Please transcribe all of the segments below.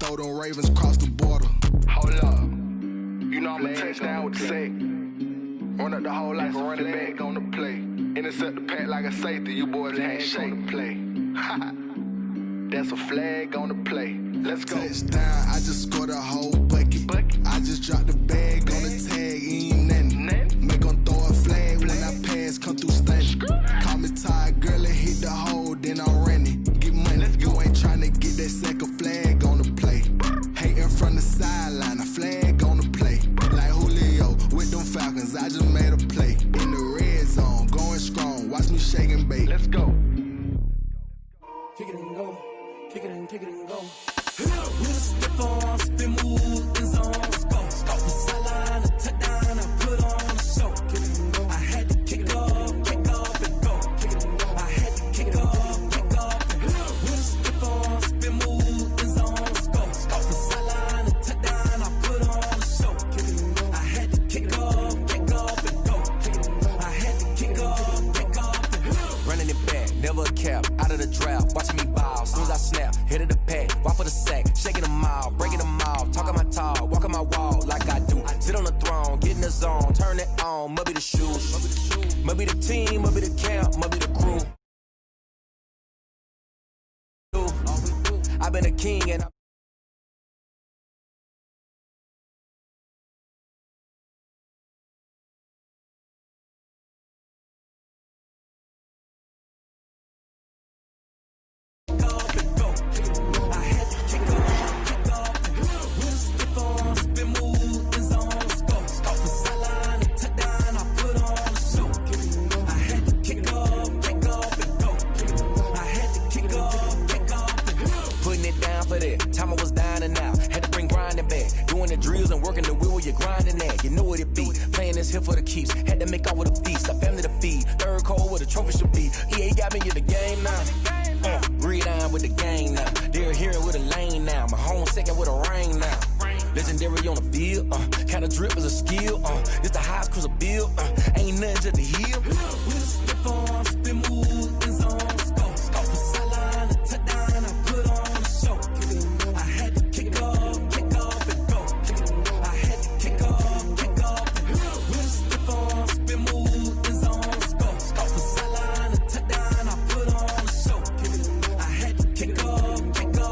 told them Ravens crossed the border. Hold up. You know I'm a touchdown with the sack. Run up the whole like a running back on the play. Intercept the pack like a safety. You boys can't shake the play. That's a flag on the play. Let's go. Touchdown, I just scored a whole bucket. I just dropped the bag on the tag, ain't nothing. Make them throw a flag when I pass, come through stunning. Call me tired, girl, and hit the hole, then I'm running. Get money, you ain't tryna get that second flag on the play. Hating from the sideline, a flag on the play. Like Julio with them Falcons, I just made a play. In the red zone, going strong, watch me shake and bake. Let's go. Kick it and go, kick it and go. With a step on, spin move, in zone, go. From sideline to touchdown, I put on a show. Kick it and go. I had to kick off and go. Kick it and go. I had to kick off and go. With a step on, spin move, in zone, go. From sideline to touchdown, I put on a show. Kick it and go. I had to kick off and go. Kick it and go. I had to kick off and go. Running it back, never a cap, out of the draft, watching me bow. Soon as I snap, hit of the pack, walk for the sack, shaking them out, breaking them out, talking my talk, walking my wall like I do. Sit on the throne, get in the zone, turn it on, must be the shoes, must be the team, must be the camp, must be the crew. I've been a king and time I was dying and out. Had to bring grinding back. Doing the drills and working the wheel where you're grinding at. You know what it be. Playing this here for the keeps. Had to make off with a feast. A family to feed. Third cold where the trophy should be. EA got me in the game now. Gridiron with the gang now. They're hearing with a lane now. My home second with a rain now. Legendary on the field. Kinda drip is a skill. It's the highest cruiser bill. Ain't nothing to the hill. With a step on, spin move, in zone, go. From sideline to touchdown, I put on a show. I had to kick off and go. I had to kick off and go. With a step on, spin move, in zone, go. From sideline to touchdown, I put on a show. I had to kick off and go.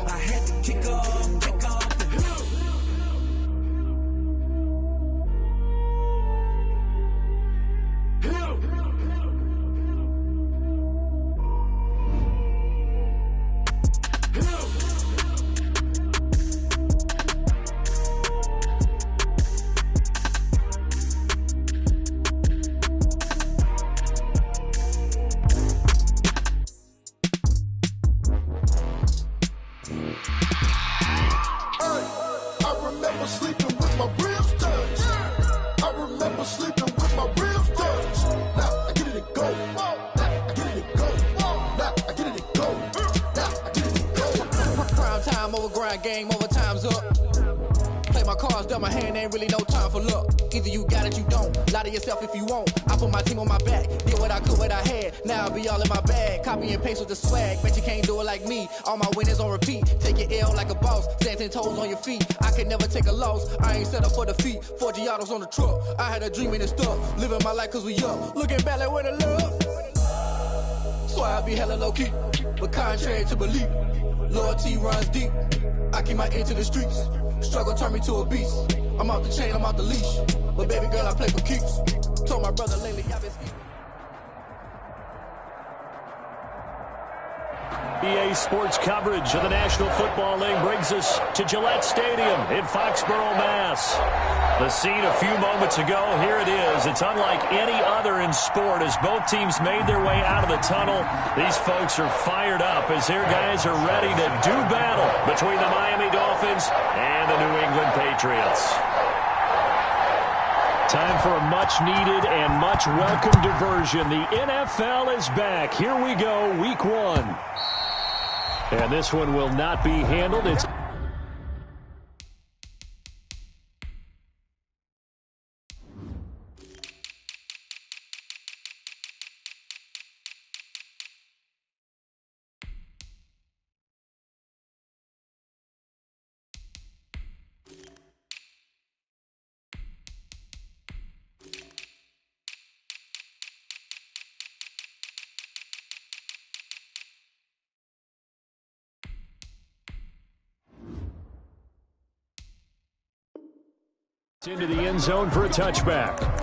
I had to kick off and go. I remember sleeping with my ribs touched. I remember sleeping with my ribs touched. Now I get it and go. Now I get it and go. Now I get it and go. Now I get it and go. Prime time over grind game, overtime's up. Play my cards, dealt my hand, ain't really no time for luck. Either you got it, you don't. Lie to yourself if you won't. I put my team on my back, did what I could, what I had. Now I'll be all in my bag. Copy and paste with the swag. Bet you can't do it like me. All my winners on repeat. Take your L like a boss. Stand 10 toes on your feet. I can never take a loss. I ain't set up for defeat. 4 Giottos on the truck. I had a dream and it's stuck. Living my life cause we up. Looking back like where the love. So I be hella low key. But contrary to belief, loyalty runs deep. I keep my ear to the streets. Struggle turned me to a beast. I'm off the chain, I'm off the leash. But baby girl, I play for keeps. Told my brother lately, I've been scheming. EA Sports coverage of the National Football League brings us to Gillette Stadium in Foxborough, Mass. The scene a few moments ago, here it is. It's unlike any other in sport as both teams made their way out of the tunnel. These folks are fired up as their guys are ready to do battle between the Miami Dolphins and the New England Patriots. Time for a much-needed and much-welcome diversion. The NFL is back. Here we go, Week 1. And this one will not be handled. It's Into the end zone for a touchback.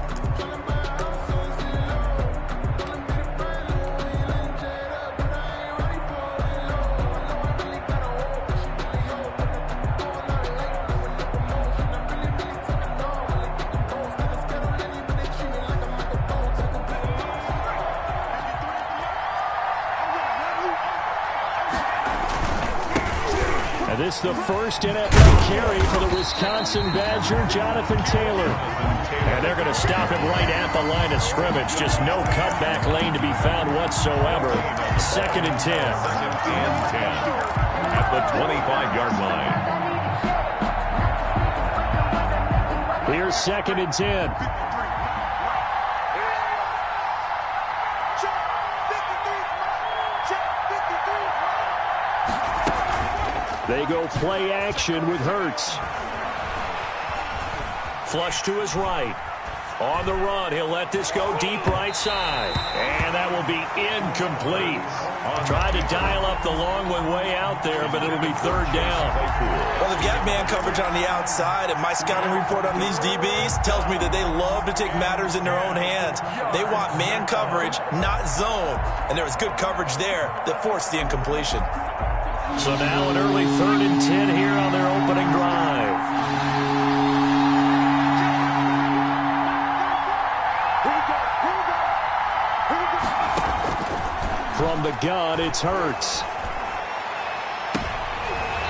This is the first NFL carry for the Wisconsin Badger, Jonathan Taylor. And they're going to stop him right at the line of scrimmage. Just no cutback lane to be found whatsoever. 2nd and 10. 2nd and 10 at the 25-yard line. Here's 2nd and 10. They go play action with Hurts. Flush to his right. On the run, he'll let this go deep right side. And that will be incomplete. Tried to dial up the long one way out there, but it'll be 3rd down. Well, they've got man coverage on the outside, and my scouting report on these DBs tells me that they love to take matters in their own hands. They want man coverage, not zone. And there was good coverage there that forced the incompletion. So now an early 3rd and 10 here on their opening drive. From the gun, it's Hurts.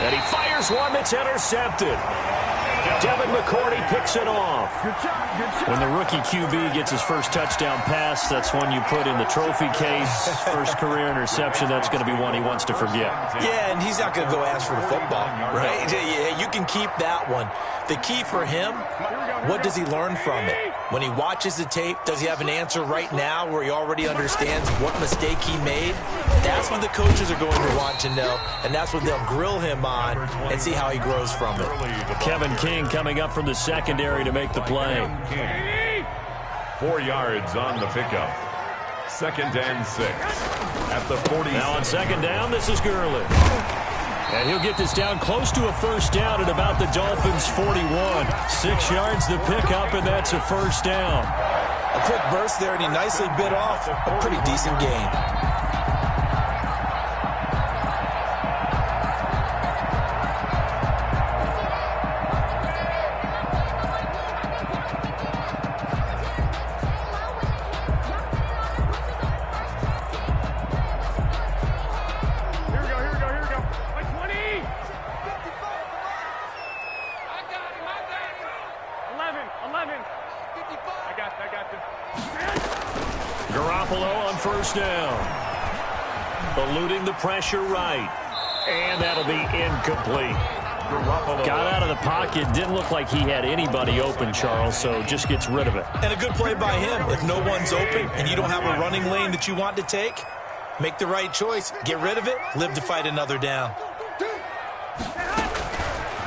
And he fires one that's intercepted. Devin McCourty picks it off. When the rookie QB gets his first touchdown pass, that's one you put in the trophy case. First career interception, that's going to be one he wants to forget. Yeah, and he's not going to go ask for the football, right? You can keep that one. The key for him, what does he learn from it? When he watches the tape, does he have an answer right now where he already understands what mistake he made? That's what the coaches are going to want to know, and that's what they'll grill him on and see how he grows from it. Kevin King coming up from the secondary to make the play. 4 yards on the pickup. 2nd and 6 at the 40. Now on 2nd down, this is Gurley. And he'll get this down close to a 1st down at about the Dolphins' 41. 6 yards the pickup, and that's a 1st down. A quick burst there, and he nicely bit off a pretty decent gain. Garoppolo on 1st down. Eluding the pressure right. And that'll be incomplete. Got out of the pocket. Didn't look like he had anybody open, Charles, so just gets rid of it. And a good play by him. If no one's open and you don't have a running lane that you want to take, make the right choice. Get rid of it. Live to fight another down.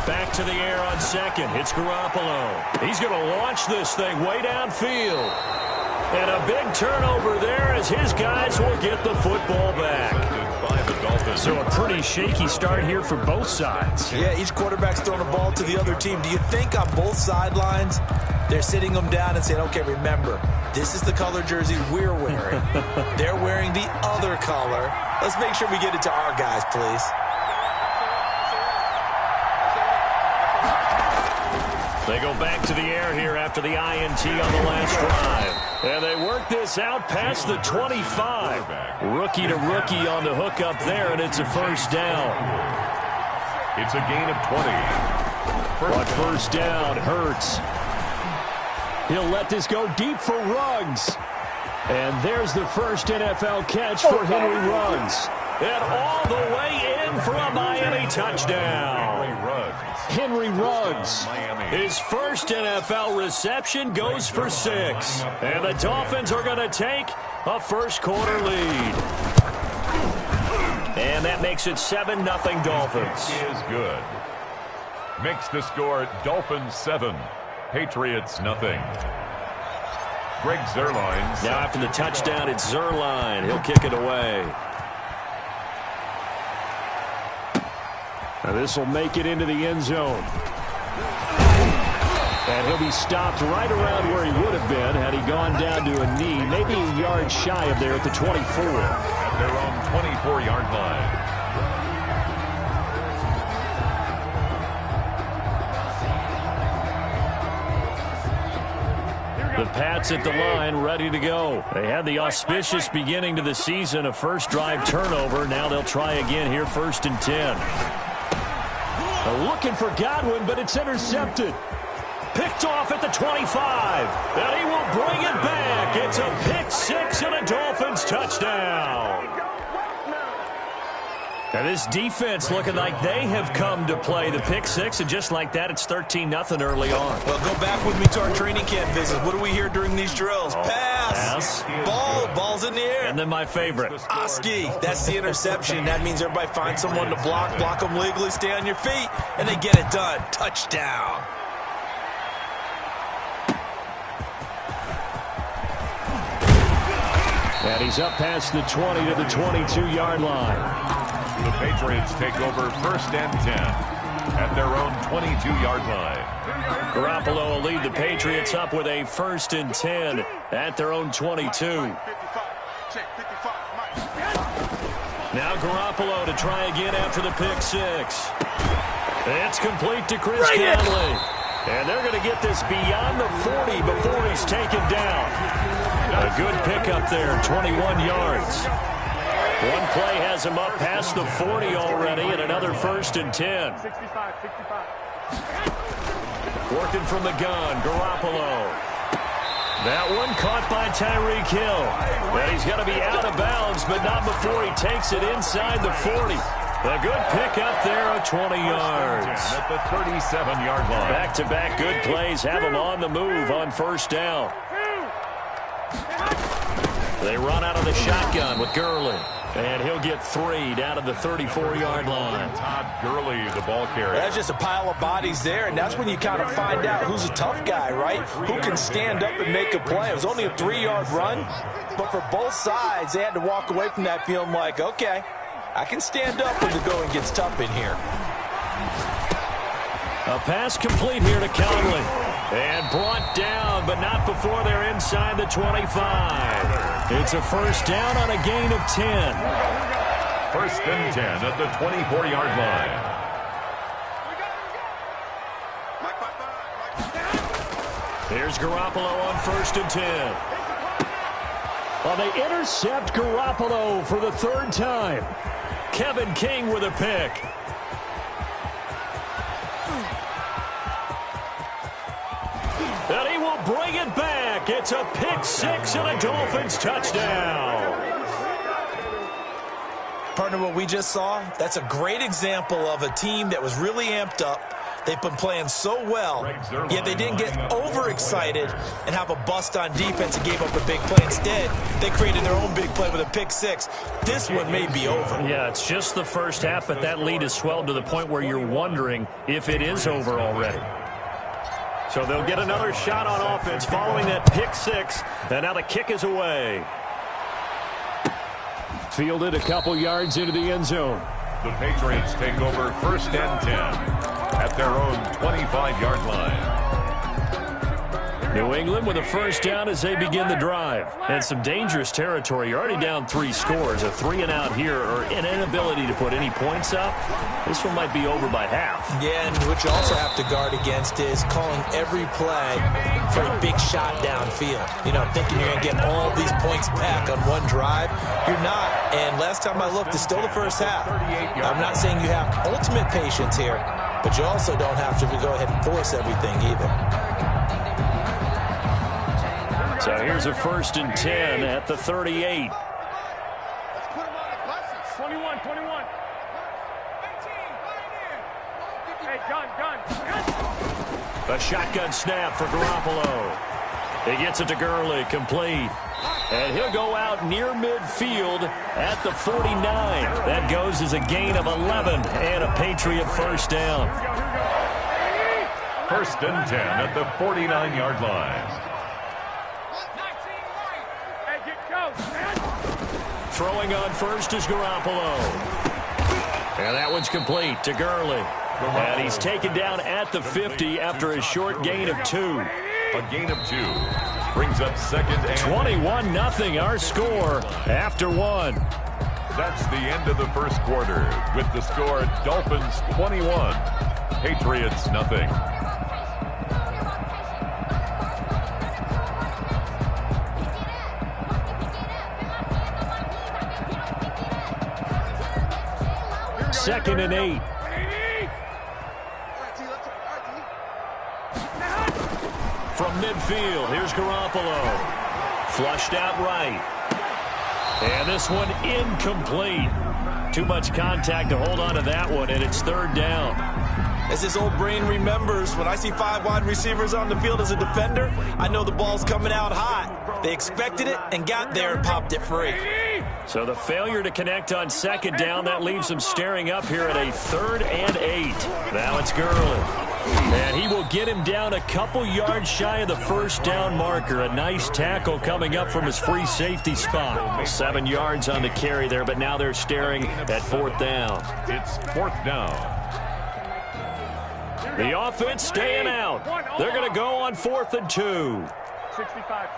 Back to the air on 2nd. It's Garoppolo. He's going to launch this thing way downfield. And a big turnover there as his guys will get the football back. So a pretty shaky start here for both sides. Yeah, each quarterback's throwing a ball to the other team. Do you think on both sidelines they're sitting them down and saying, okay, remember, this is the color jersey we're wearing. They're wearing the other color. Let's make sure we get it to our guys, please. They go back to the air here after the INT on the last drive. And they work this out past the 25. Rookie to rookie on the hook up there, and it's a 1st down. It's a gain of 20. But 1st down, Hurts. He'll let this go deep for Ruggs. And there's the first NFL catch for Henry Ruggs. And all the way in for a Miami touchdown. Henry Ruggs. His first NFL reception goes for 6. And the Dolphins are going to take a first-quarter lead. And that makes it 7-0 Dolphins. Is good. Makes the score Dolphins 7, Patriots 0. Greg Zuerlein. Now after the touchdown, it's Zuerlein. He'll kick it away. Now this will make it into the end zone. And he'll be stopped right around where he would have been had he gone down to a knee, maybe a yard shy of there at the 24. At their own 24-yard line. The Pats at the line, ready to go. They had the auspicious beginning to the season, a first drive turnover. Now they'll try again here, 1st and 10. Looking for Godwin, but it's intercepted. Picked off at the 25, and he will bring it back. It's a pick six and a Dolphins touchdown. Now this defense looking like they have come to play the pick six, and just like that, it's 13-0 early on. Well, go back with me to our training camp visit. What do we hear during these drills? Pass. Ball's in the air. And then my favorite. Oski, that's the interception. That means everybody finds someone to block them legally, stay on your feet, and they get it done. Touchdown. And he's up past the 20 to the 22-yard line. The Patriots take over 1st and 10 at their own 22-yard line. Garoppolo will lead the Patriots up with a 1st and 10 at their own 22. Now Garoppolo to try again after the pick six. It's complete to Chris Conley. And they're going to get this beyond the 40 before he's taken down. A good pickup there, 21 yards. One play has him up past the 40 already, and another 1st and 10. Working from the gun, Garoppolo. That one caught by Tyreek Hill. And he's got to be out of bounds, but not before he takes it inside the 40. A good pickup there of 20 yards. At the 37-yard line. Back-to-back good plays have him on the move on 1st down. They run out of the shotgun with Gurley. And he'll get 3 down to the 34-yard line. Todd Gurley, the ball carrier. That's just a pile of bodies there, and that's when you kind of find out who's a tough guy, right? Who can stand up and make a play. It was only a 3-yard run, but for both sides, they had to walk away from that feeling like, okay, I can stand up when the going gets tough in here. A pass complete here to Conley. And brought down, but not before they're inside the 25. It's a 1st down on a gain of 10. 1st and 10 at the 24-yard line. Here's Garoppolo on 1st and 10. Well, they intercept Garoppolo for the 3rd time. Kevin King with a pick. And he will bring it back. It's a pick six and a Dolphins touchdown. Partner, what we just saw, that's a great example of a team that was really amped up. They've been playing so well, yet they didn't get overexcited and have a bust on defense and gave up a big play. Instead, they created their own big play with a pick six. This one may be over. Yeah, it's just the first half, but that lead has swelled to the point where you're wondering if it is over already. So they'll get another shot on offense following that pick six, and now the kick is away. Fielded a couple yards into the end zone. The Patriots take over 1st and 10 at their own 25-yard line. New England with a 1st down as they begin the drive. And some dangerous territory. You're already down 3 scores. A 3-and-out here, or an inability to put any points up. This one might be over by half. Yeah, and what you also have to guard against is calling every play for a big shot downfield. You know, thinking you're going to get all these points back on one drive. You're not. And last time I looked, it's still the first half. I'm not saying you have ultimate patience here, but you also don't have to go ahead and force everything either. So here's a 1st and 10 at the 38. 21. Hey, gun. A shotgun snap for Garoppolo. He gets it to Gurley, complete. And he'll go out near midfield at the 49. That goes as a gain of 11 and a Patriot 1st down. 1st and 10 at the 49-yard line. Throwing on 1st is Garoppolo. And that one's complete to Gurley. And he's taken down at the 50 after a short gain of 2. A gain of 2 brings up second and 21-0 our score after 1. That's the end of the first quarter with the score Dolphins 21, Patriots 0. Second and 8. From midfield, here's Garoppolo. Flushed out right. And this one incomplete. Too much contact to hold on to that one, and it's third down. As his old brain remembers, when I see 5 wide receivers on the field as a defender, I know the ball's coming out hot. They expected it and got there and popped it free. So the failure to connect on second down, that leaves them staring up here at a 3rd and 8. Now it's Gurley. And he will get him down a couple yards shy of the first down marker. A nice tackle coming up from his free safety spot. 7 yards on the carry there, but now they're staring at 4th down. It's 4th down. The offense staying out. They're going to go on 4th and 2. 65.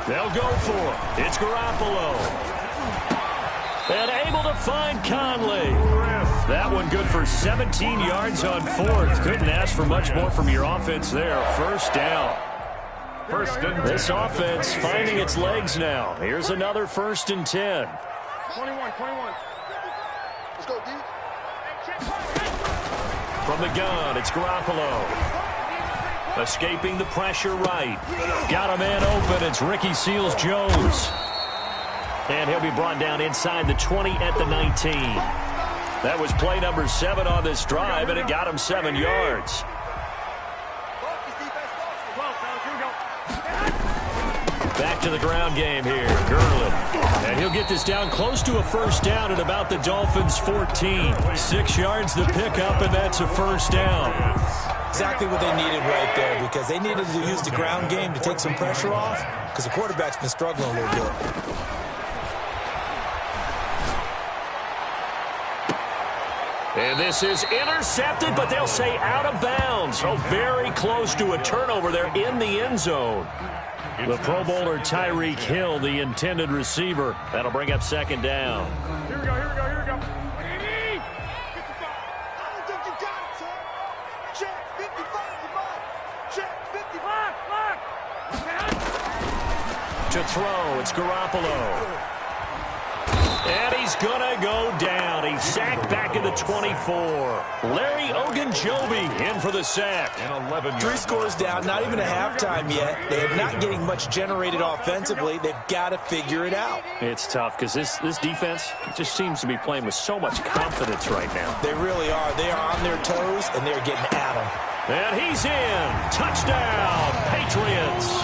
They'll go for it. It's Garoppolo. And able to find Conley. That one good for 17 yards on 4th. Couldn't ask for much more from your offense there. First down. This offense finding its legs now. Here's another 1st and 10. 21. Let's go, D. From the gun, it's Garoppolo. Escaping the pressure right. Got a man open. It's Ricky Seals-Jones. And he'll be brought down inside the 20 at the 19. That was play number 7 on this drive, and it got him 7 yards. Back to the ground game here. Gurley. And he'll get this down close to a first down at about the Dolphins' 14. 6 yards the pickup, and that's a first down. Exactly what they needed right there, because they needed to use the ground game to take some pressure off, because the quarterback's been struggling a little bit. And this is intercepted, but they'll say out of bounds. So very close to a turnover there in the end zone. The Pro Bowler Tyreek Hill, the intended receiver. That'll bring up second down. Here we go. To throw, it's Garoppolo. And he's going to go down. He's sacked back at the 24. Larry Ogunjobi in for the sack. 3 scores down, not even a halftime yet. They are not getting much generated offensively. They've got to figure it out. It's tough because this defense just seems to be playing with so much confidence right now. They really are. They are on their toes, and they're getting at them. And he's in. Touchdown, Patriots.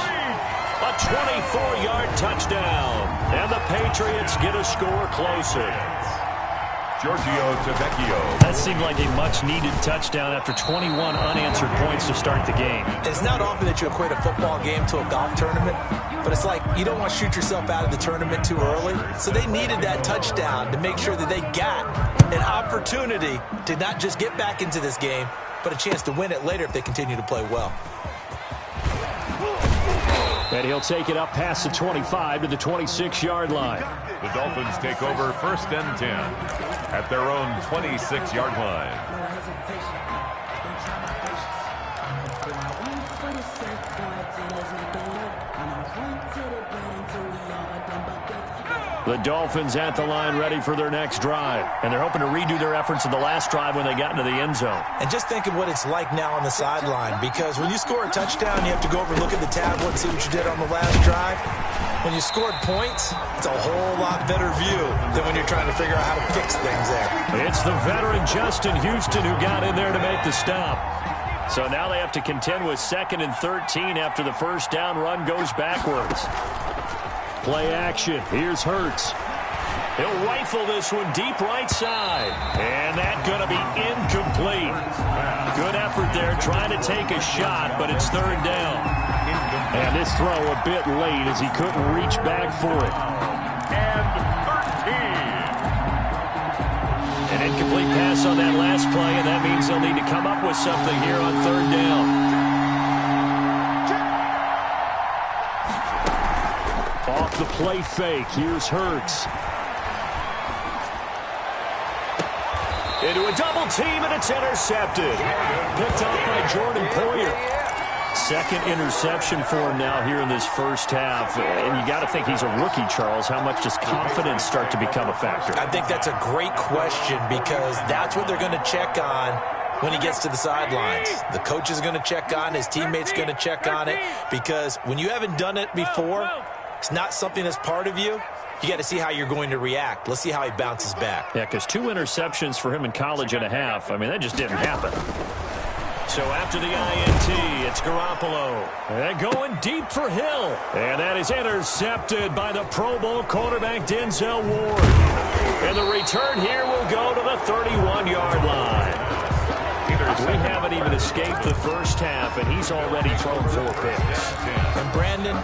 A 24-yard touchdown. And the Patriots get a score closer. Giorgio Tavecchio. That seemed like a much-needed touchdown after 21 unanswered points to start the game. It's not often that you equate a football game to a golf tournament, but it's like you don't want to shoot yourself out of the tournament too early. So they needed that touchdown to make sure that they got an opportunity to not just get back into this game, but a chance to win it later if they continue to play well. And he'll take it up past the 25 to the 26-yard line. The Dolphins take over 1st and 10 at their own 26-yard line. The Dolphins at the line ready for their next drive. And they're hoping to redo their efforts in the last drive when they got into the end zone. And just think of what it's like now on the sideline, because when you score a touchdown, you have to go over and look at the tablet and see what you did on the last drive. When you scored points, it's a whole lot better view than when you're trying to figure out how to fix things there. It's the veteran Justin Houston who got in there to make the stop. So now they have to contend with 2nd and 13 after the first down run goes backwards. Play action. Here's Hurts. He'll rifle this one deep right side. And that's going to be incomplete. Good effort there trying to take a shot, but it's 3rd down. And this throw a bit late as he couldn't reach back for it. And 3rd An incomplete pass on that last play, and that means they'll need to come up with something here on third down. Off the play fake, here's Hurts. Into a double team, and it's intercepted. Picked up by Jordan Poyer. Second interception for him now here in this first half. And you got to think he's a rookie, Charles. How much does confidence start to become a factor? I think that's a great question because that's what they're going to check on when he gets to the sidelines. The coach is going to check on, his teammates going to check on it, because when you haven't done it before, it's not something that's part of you. You got to see how you're going to react. Let's see how he bounces back. Yeah, because 2 interceptions for him in college and a half. I mean, that just didn't happen. So after the INT, it's Garoppolo. And going deep for Hill. And that is intercepted by the Pro Bowl quarterback Denzel Ward. And the return here will go to the 31-yard line. We haven't even escaped the first half, and he's already thrown 4 picks. And Brandon,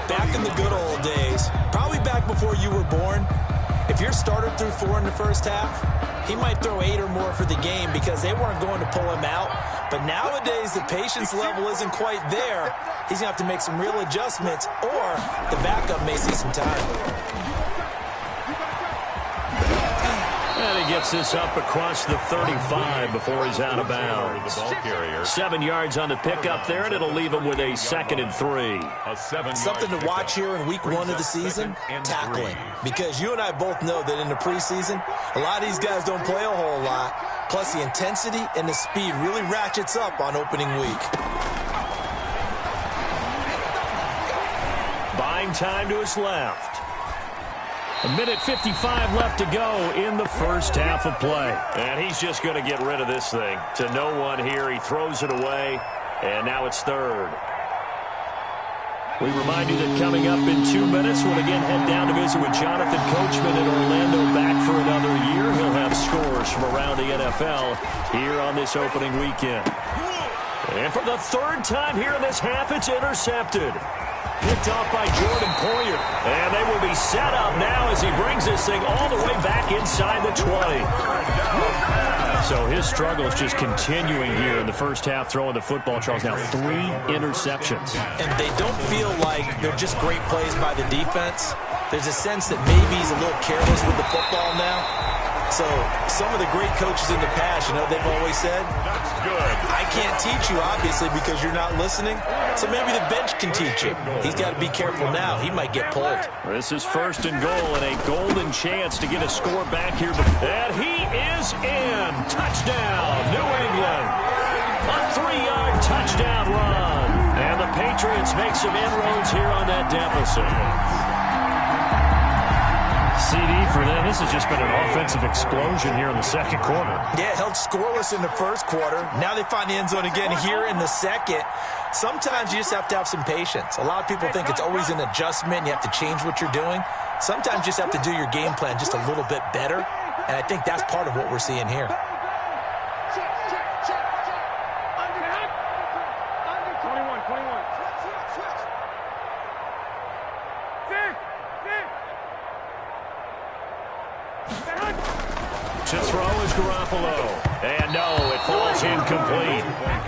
back in the good old days, probably back before you were born, if your starter threw 4 in the first half, he might throw 8 or more for the game because they weren't going to pull him out. But nowadays, the patience level isn't quite there. He's going to have to make some real adjustments, or the backup may see some time. And he gets this up across the 35 before he's out of bounds. 7 yards on the pickup there, and it'll leave him with a 2nd and 3. Something to watch here in week 1 of the season, tackling. Because you and I both know that in the preseason, a lot of these guys don't play a whole lot. Plus, the intensity and the speed really ratchets up on opening week. Buying time to his left. 1:55 left to go in the first half of play. And he's just going to get rid of this thing. To no one here, he throws it away, and now it's 3rd. We remind you that coming up in 2 minutes, we'll again head down to visit with Jonathan Coachman in Orlando, back for another year. He'll have scores from around the NFL here on this opening weekend. And for the 3rd time here in this half, it's intercepted. Picked off by Jordan Poyer. And they will be set up now as he brings this thing all the way back inside the 20. So his struggles just continuing here in the first half, throwing the football, Charles. Now 3 interceptions. And they don't feel like they're just great plays by the defense. There's a sense that maybe he's a little careless with the football now. So some of the great coaches in the past, they've always said, that's good. I can't teach you, obviously, because you're not listening. So maybe the bench can teach you. He's got to be careful now. He might get pulled. This is 1st and goal, and a golden chance to get a score back here. And he is in. Touchdown, New England. A 3-yard touchdown run. And the Patriots make some inroads here on that deficit. CD for them. This has just been an offensive explosion here in the second quarter. Yeah, held scoreless in the first quarter. Now they find the end zone again here in the second. Sometimes you just have to have some patience. A lot of people think it's always an adjustment. You have to change what you're doing. Sometimes you just have to do your game plan just a little bit better. And I think that's part of what we're seeing here. To throw is Garoppolo. And no, it falls incomplete.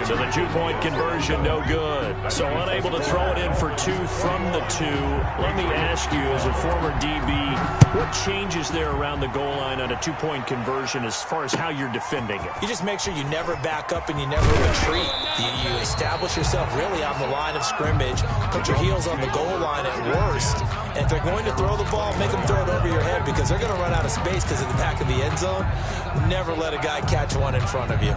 So the 2-point conversion, no good. So unable to throw it in for 2 from the 2. Let me ask you, as a former DB, what changes there around the goal line on a 2-point conversion as far as how you're defending it? You just make sure you never back up and you never retreat. You establish yourself really on the line of scrimmage, put your heels on the goal line at worst. And if they're going to throw the ball, make them throw it over your head because they're going to run out of space because of the back of the end zone. Never let a guy catch one in front of you.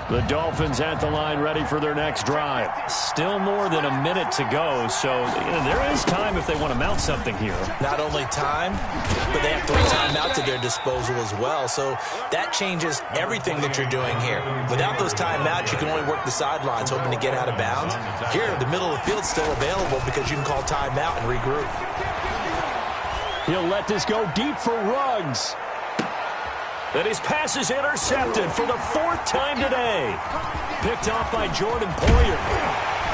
The Dolphins at the line, ready for their next drive. Still more than a minute to go, so there is time if they want to mount something here. Not only time, but they have 3 timeouts at their disposal as well, so that changes everything that you're doing here. Without those timeouts, you can only work the sidelines, hoping to get out of bounds. Here, the middle of the field's still available because you can call timeout and regroup. He'll let this go deep for Ruggs. And his pass is intercepted for the 4th time today. Picked off by Jordan Poyer.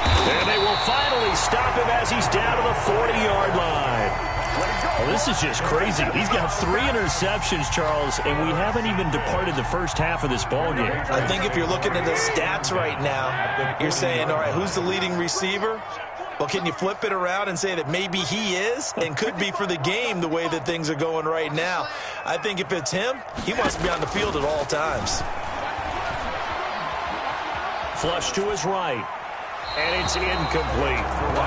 And they will finally stop him as he's down to the 40-yard line. Well, this is just crazy. He's got 3 interceptions, Charles, and we haven't even departed the first half of this ballgame. I think if you're looking at the stats right now, you're saying, all right, who's the leading receiver? Well, can you flip it around and say that maybe he is and could be for the game the way that things are going right now? I think if it's him, he wants to be on the field at all times. Flush to his right. And it's incomplete.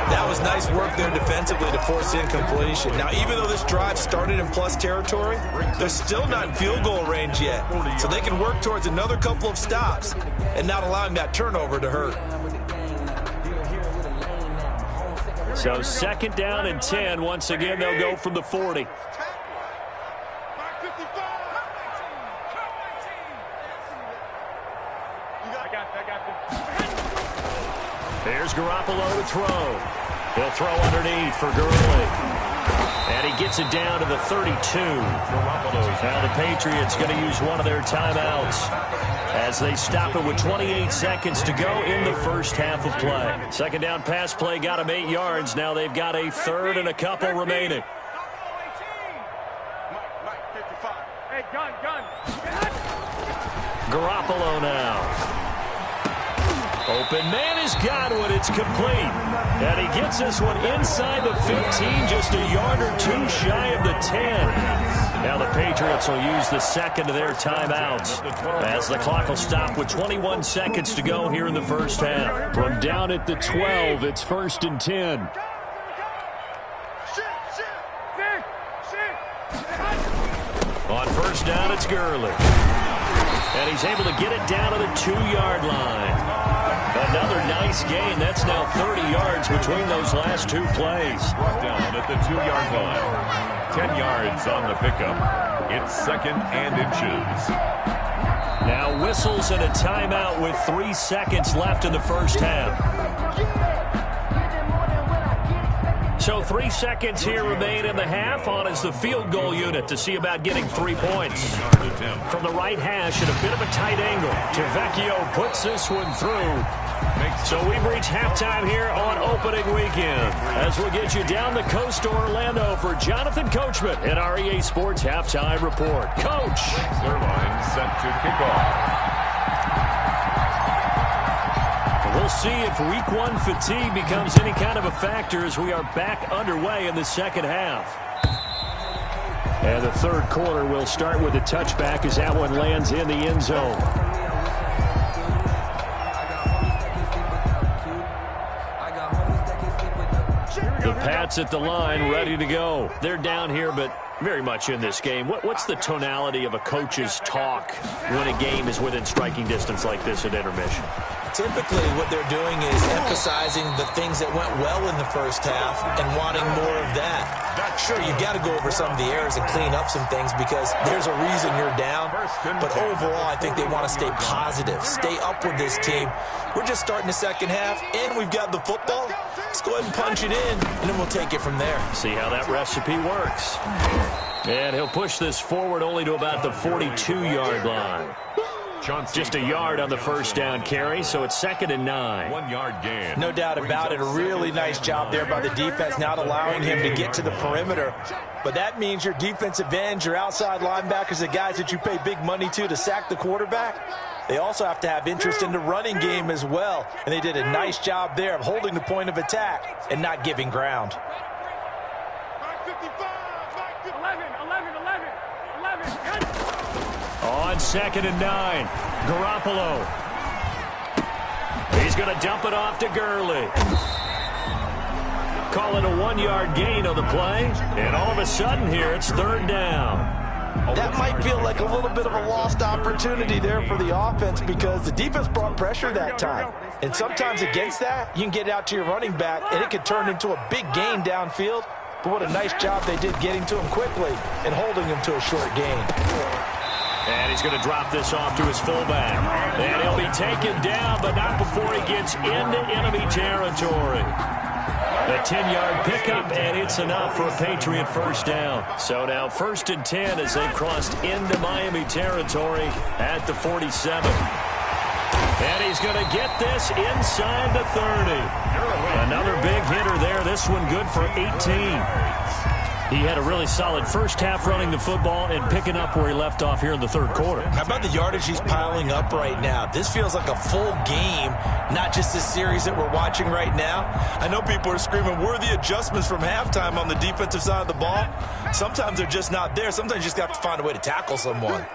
That was nice work there defensively to force incompletion. Now, even though this drive started in plus territory, they're still not in field goal range yet. So they can work towards another couple of stops and not allowing that turnover to hurt. So 2nd down and 10. Once again, they'll go from the 40. There's Garoppolo to throw. He'll throw underneath for Gurley. And he gets it down to the 32. Now the Patriots going to use one of their timeouts as they stop it with 28 seconds to go in the first half of play. 2nd down pass play got him 8 yards. Now they've got a 3rd and a couple remaining. Hey, gun. Garoppolo now. Open man is Godwin. It's complete. And he gets this one inside the 15, just a yard or 2 shy of the 10. Now the Patriots will use the 2nd of their timeouts as the clock will stop with 21 seconds to go here in the first half. From down at the 12, it's 1st and 10. On 1st down, it's Gurley. And he's able to get it down to the 2-yard line. Another nice gain. That's now 30 yards between those last 2 plays. Brought down at the 2-yard line. 10 yards on the pickup. It's 2nd and inches. Now whistles and a timeout with 3 seconds left in the first half. So 3 seconds here remain in the half. On is the field goal unit to see about getting 3 points. From the right hash at a bit of a tight angle. Tavecchio puts this one through. So we've reached halftime here on opening weekend. As we'll get you down the coast to Orlando for Jonathan Coachman in our EA Sports Halftime Report. Coach. Zerline set to kick off. We'll see if week 1 fatigue becomes any kind of a factor as we are back underway in the second half. And the 3rd quarter will start with a touchback as that one lands in the end zone. The Pats at the line ready to go. They're down here, but very much in this game. What's the tonality of a coach's talk when a game is within striking distance like this at intermission? Typically, what they're doing is emphasizing the things that went well in the first half and wanting more of that. Sure, you've got to go over some of the errors and clean up some things because there's a reason you're down. But overall, I think they want to stay positive, stay up with this team. We're just starting the second half, and we've got the football. Let's go ahead and punch it in, and then we'll take it from there. See how that recipe works. And he'll push this forward only to about the 42-yard line. Just a yard on the first down carry, so it's 2nd and 9. 1-yard gain. No doubt about it. A really nice job there by the defense, not allowing him to get to the perimeter. But that means your defensive ends, your outside linebackers, the guys that you pay big money to sack the quarterback, they also have to have interest in the running game as well. And they did a nice job there of holding the point of attack and not giving ground. 11. On 2nd and 9, Garoppolo. He's going to dump it off to Gurley. Call it a 1-yard gain on the play. And all of a sudden here, it's 3rd down. That might feel like a little bit of a lost opportunity there for the offense because the defense brought pressure that time. And sometimes against that, you can get out to your running back, and it could turn into a big gain downfield. But what a nice job they did getting to him quickly and holding him to a short gain. And he's going to drop this off to his fullback. And he'll be taken down, but not before he gets into enemy territory. A 10-yard pickup, and it's enough for a Patriot first down. So now 1st and 10 as they've crossed into Miami territory at the 47. And he's going to get this inside the 30. Another big hitter there. This one good for 18. He had a really solid first half running the football and picking up where he left off here in the third quarter. How about the yardage he's piling up right now? This feels like a full game, not just this series that we're watching right now. I know people are screaming, where are the adjustments from halftime on the defensive side of the ball? Sometimes they're just not there. Sometimes you just have to find a way to tackle someone.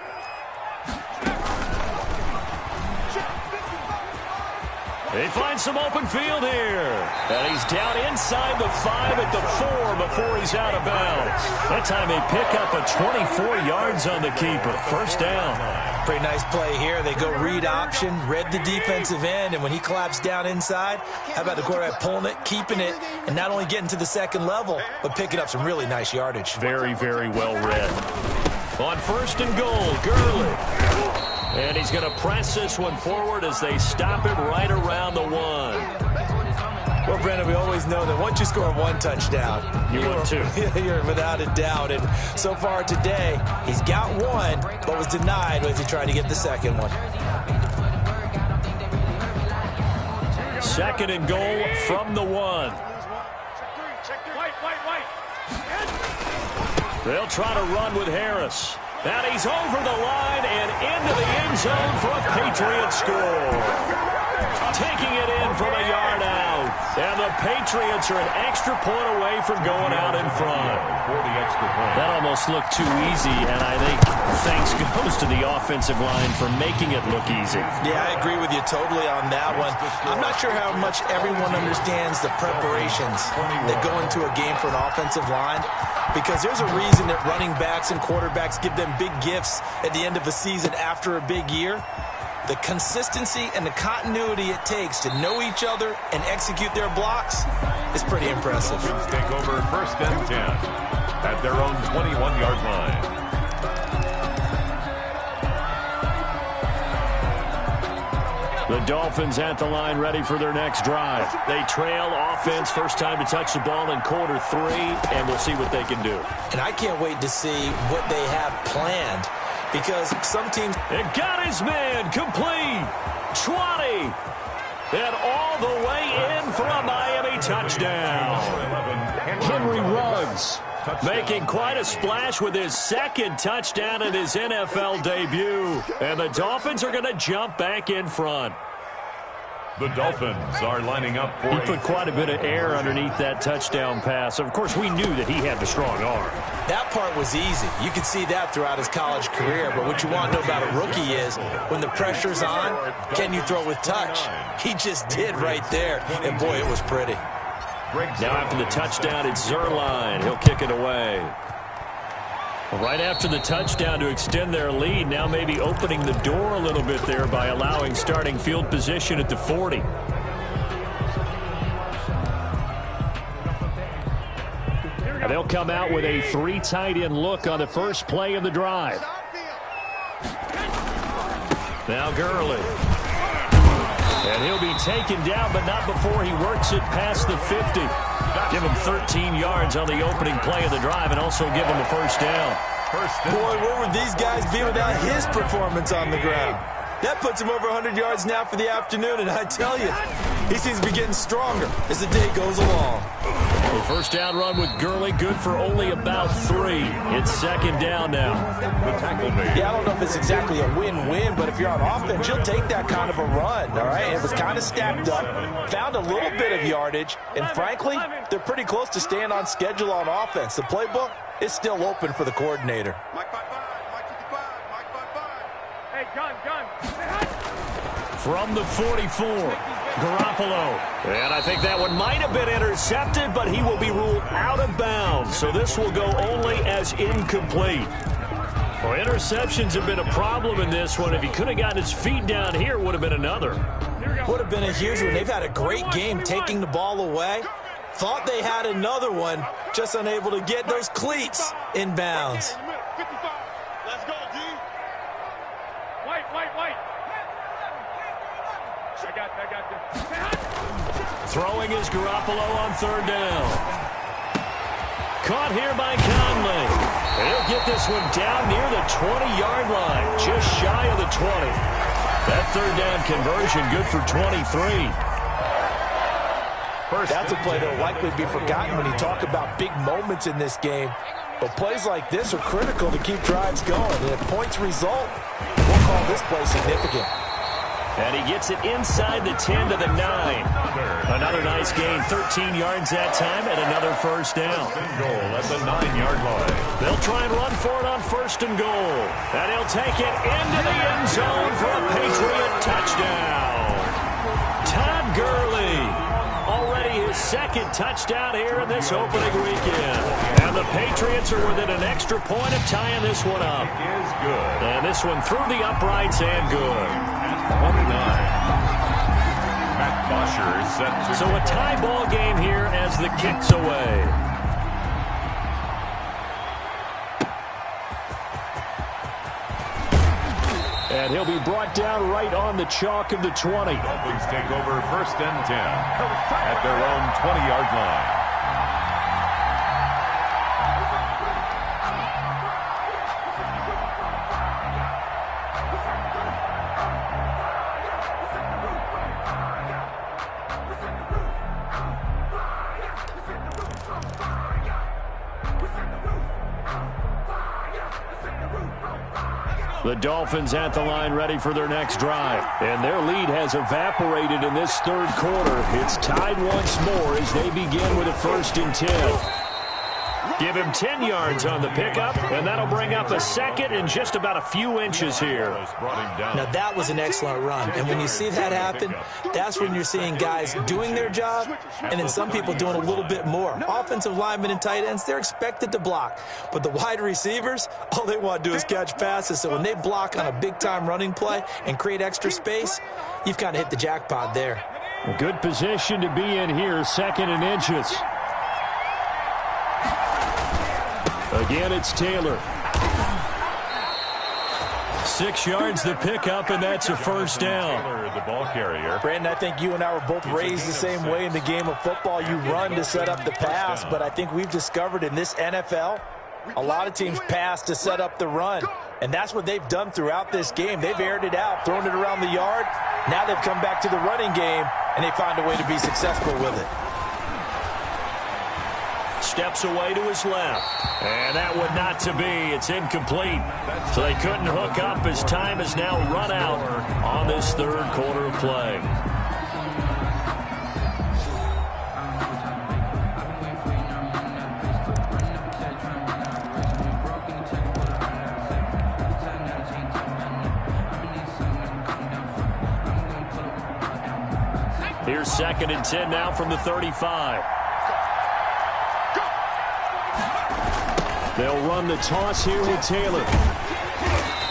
He finds some open field here. And he's down inside the 5 at the 4 before he's out of bounds. That time they pick up a 24 yards on the keeper. First down. Pretty nice play here. They go read option, read the defensive end, and when he collapsed down inside, how about the quarterback pulling it, keeping it, and not only getting to the second level, but picking up some really nice yardage. Very, very well read. On first and goal, Gurley. And he's going to press this one forward as they stop it right around the 1. Well, Brandon, we always know that once you score one touchdown, you're without a doubt. And so far today, he's got one, but was denied as he tried to get the second one. Second and goal from the 1. They'll try to run with Harris. And he's over the line and into the end zone for a Patriot score. Taking it in from a yard out. And the Patriots are an extra point away from going out in front. That almost looked too easy, and I think thanks goes to the offensive line for making it look easy. Yeah, I agree with you totally on that one. I'm not sure how much everyone understands the preparations that go into a game for an offensive line, because there's a reason that running backs and quarterbacks give them big gifts at the end of a season after a big year. The consistency and the continuity it takes to know each other and execute their blocks is pretty impressive. Take over first and 10 at their own 21-yard line. The Dolphins at the line ready for their next drive. They trail offense, first time to touch the ball in quarter 3, and we'll see what they can do. And I can't wait to see what they have planned, because some teams... And got his man complete. 20. And all the way in for a Miami touchdown. Henry Ruggs making quite a splash with his second touchdown in his NFL debut. And the Dolphins are going to jump back in front. The Dolphins are lining up for... He put quite a bit of air underneath that touchdown pass. Of course, we knew that he had the strong arm. That part was easy. You could see that throughout his college career. But what you want to know about a rookie is when the pressure's on, can you throw with touch? He just did right there. And, boy, it was pretty. Now after the touchdown, it's Zerline. He'll kick it away. Right after the touchdown to extend their lead, now maybe opening the door a little bit there by allowing starting field position at the 40. And they'll come out with a 3 tight end look on the first play of the drive. Now Gurley. And he'll be taken down, but not before he works it past the 50. Give him 13 yards on the opening play of the drive and also give him a first down. Boy, where would these guys be without his performance on the ground? That puts him over 100 yards now for the afternoon, and I tell you, he seems to be getting stronger as the day goes along. The first down run with Gurley, good for only about 3. It's second down now. The tackle made. Yeah, I don't know if it's exactly a win-win, but if you're on offense, you'll take that kind of a run, all right? It was kind of stacked up, found a little bit of yardage, and frankly, they're pretty close to staying on schedule on offense. The playbook is still open for the coordinator. Hey, gun. From the 44, Garoppolo. And I think that one might have been intercepted, but he will be ruled out of bounds. So this will go only as incomplete. Well, interceptions have been a problem in this one. If he could have gotten his feet down here, it would have been another. Would have been a huge one. They've had a great game taking the ball away. Thought they had another one, just unable to get those cleats in bounds. Let's go, D. White. I got this. Throwing is Garoppolo on third down. Caught here by Conley. And he'll get this one down near the 20-yard line, just shy of the 20. That third down conversion good for 23. That's a play that will likely be forgotten when you talk about big moments in this game. But plays like this are critical to keep drives going. And if points result, we'll call this play significant. And he gets it inside the 10 to the 9. Another nice gain, 13 yards that time, and another first down. Goal at the 9-yard line. They'll try and run for it on first and goal. And he'll take it into the end zone for a Patriot touchdown. Todd Gurley. Already his second touchdown here in this opening weekend. And the Patriots are within an extra point of tying this one up. It is good. And this one through the uprights and good. 29. Matt Bosher is set to... So a tie ball game here as the kick's away. And he'll be brought down right on the chalk of the 20. Dolphins take over first and 10 at their own 20-yard line. The Dolphins at the line ready for their next drive. And their lead has evaporated in this third quarter. It's tied once more as they begin with a 1st and 10. Give him 10 yards on the pickup, and that'll bring up a second in just about a few inches here. Now, that was an excellent run. And when you see that happen, that's when you're seeing guys doing their job and then some people doing a little bit more. Offensive linemen and tight ends, they're expected to block. But the wide receivers, all they want to do is catch passes. So when they block on a big-time running play and create extra space, you've kind of hit the jackpot there. Good position to be in here, 2nd and inches. Again, it's Taylor. 6 yards the pickup, and that's a first down. The ball carrier. Brandon, I think you and I were both raised the same way in the game of football. You run to set up the pass, but I think we've discovered in this NFL, a lot of teams pass to set up the run. And that's what they've done throughout this game. They've aired it out, thrown it around the yard. Now they've come back to the running game, and they find a way to be successful with it. Steps away to his left. And that one not to be. It's incomplete. So they couldn't hook up as time has now run out on this third quarter of play. Here's 2nd and 10 now from the 35. They'll run the toss here with Taylor.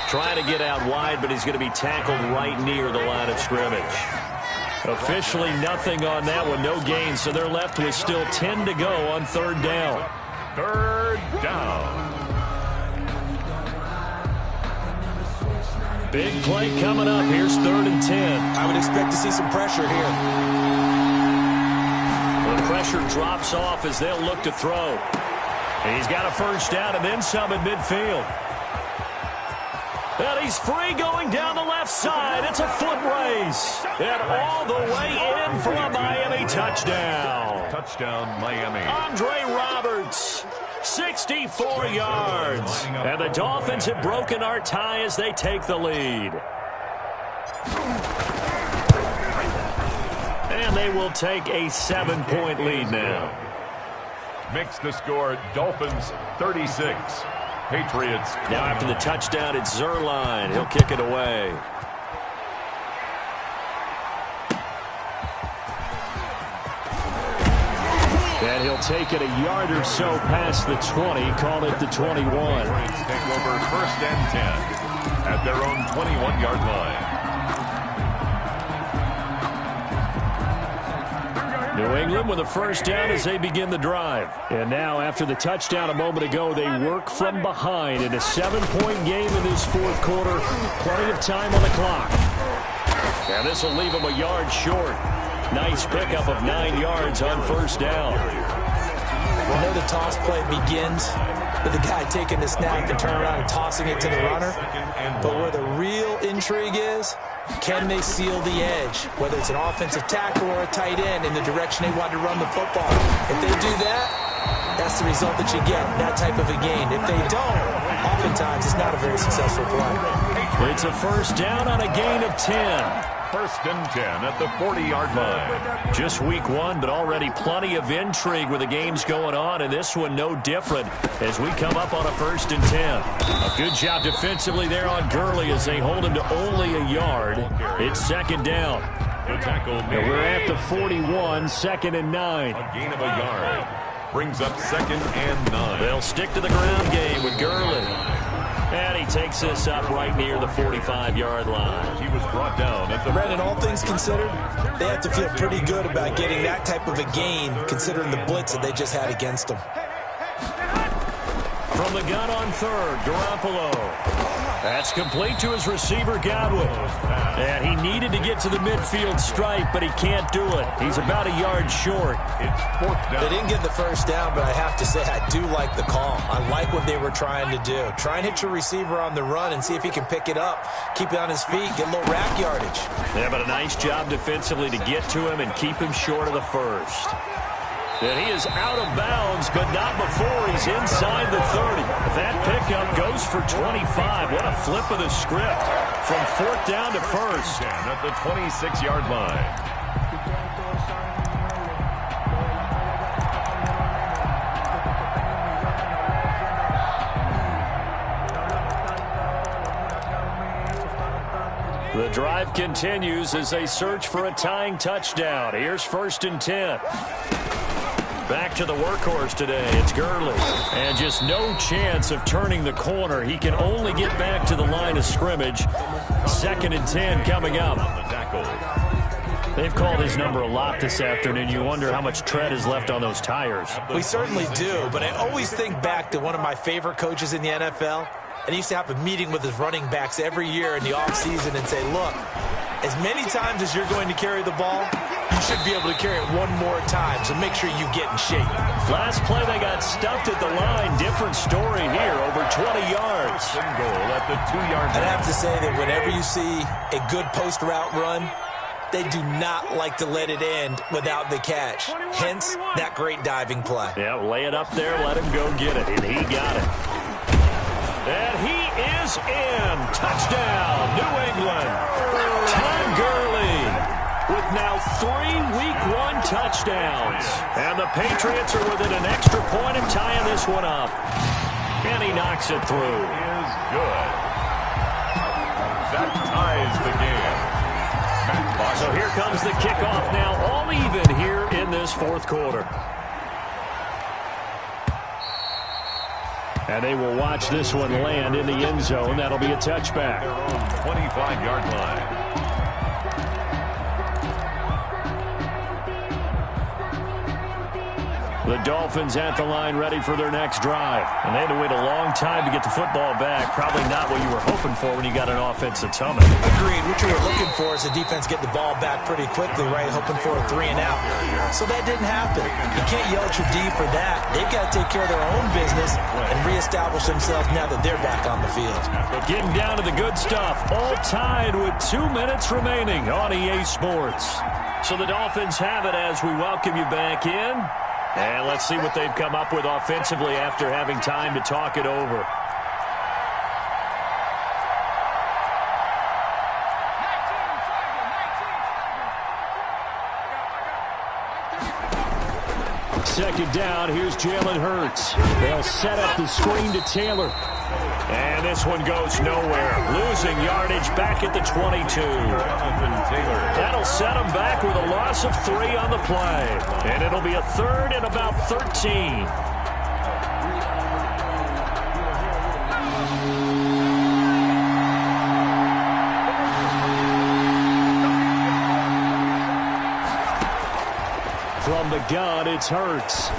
Trying to get out wide, but he's going to be tackled right near the line of scrimmage. Officially nothing on that one, no gain, so they're left with still 10 to go on 3rd down. 3rd down. Big play coming up. Here's 3rd and 10. I would expect to see some pressure here. The pressure drops off as they'll look to throw. He's got a first down and then some at midfield. And he's free going down the left side. It's a foot race. And all the way in for a Miami touchdown. Touchdown, Miami. Andre Roberts, 64 yards. And the Dolphins have broken our tie as they take the lead. And they will take a 7-point lead now. Makes the score Dolphins 36. Patriots. Now after the touchdown, it's Zerline. He'll kick it away. And he'll take it a yard or so past the 20. Call it the 21. Patriots take over 1st and 10 at their own 21-yard line. New England with a first down as they begin the drive. And now after the touchdown a moment ago, they work from behind in a 7-point game in this 4th quarter. Plenty of time on the clock. And this will leave them a yard short. Nice pickup of 9 yards on 1st down. I know the toss play begins with the guy taking the snap and turning around and tossing it to the runner. But where the real intrigue is, can they seal the edge, whether it's an offensive tackle or a tight end, in the direction they want to run the football? If they do that, that's the result that you get, that type of a gain. If they don't, oftentimes it's not a very successful play. It's a first down on a gain of 10. First and 10 at the 40-yard line. Just week one, but already plenty of intrigue with the games going on, and this one no different as we come up on a first and 10. A good job defensively there on Gurley as they hold him to only a yard. It's second down. The tackle And we're at the 41, second and 9. A gain of a yard. Brings up second and 9. They'll stick to the ground game with Gurley. And he takes this up right near the 45-yard line. He was brought down at the... Brandon, all things considered, they have to feel pretty good about getting that type of a gain, considering the blitz that they just had against them. From the gun on third, Garoppolo. That's complete to his receiver, Godwin. And he needed to get to the midfield stripe, but he can't do it. He's about a yard short. It's fourth down. They didn't get the first down, but I have to say I do like the call. I like what they were trying to do. Try and hit your receiver on the run and see if he can pick it up, keep it on his feet, get a little rack yardage. Yeah, but a nice job defensively to get to him and keep him short of the first. And he is out of bounds, but not before he's inside the 30. That pickup goes for 25. What a flip of the script from fourth down to first. At the 26-yard line. The drive continues as they search for a tying touchdown. Here's first and 10. Back to the workhorse today. It's Gurley. And just no chance of turning the corner. He can only get back to the line of scrimmage. Second and 10 coming up. They've called his number a lot this afternoon. You wonder how much tread is left on those tires. We certainly do, but I always think back to one of my favorite coaches in the NFL. And he used to have a meeting with his running backs every year in the offseason and say, look, as many times as you're going to carry the ball, you should be able to carry it one more time, so make sure you get in shape. Last play, they got stuffed at the line. Different story here, over 20 yards. Goal at the 2-yard line. I'd have to say that whenever you see a good post route run, they do not like to let it end without the catch. Hence, that great diving play. Yeah, lay it up there, let him go get it, and he got it. And he is in. Touchdown, New England. Todd Gurley with now 3 Week 1 touchdowns. And the Patriots are within an extra point of tying this one up. And he knocks it through. Is good. That ties the game. So here comes the kickoff now, all even here in this fourth quarter. And they will watch this one land in the end zone. That'll be a touchback. 25-yard line. The Dolphins at the line ready for their next drive. And they had to wait a long time to get the football back. Probably not what you were hoping for when you got an offensive tunnel. Agreed. What you were looking for is the defense get the ball back pretty quickly, right? Hoping for a 3 and out. So that didn't happen. You can't yell at your D for that. They've got to take care of their own business and reestablish themselves now that they're back on the field. Getting down to the good stuff. All tied with 2 minutes remaining on EA Sports. So the Dolphins have it as we welcome you back in. And let's see what they've come up with offensively after having time to talk it over. Second down, here's Jalen Hurts. They'll set up the screen to Taylor. And this one goes nowhere. Losing yardage back at the 22. That'll set them back with a loss of 3 on the play. And it'll be a third and about 13. From the gun, it's Hurts.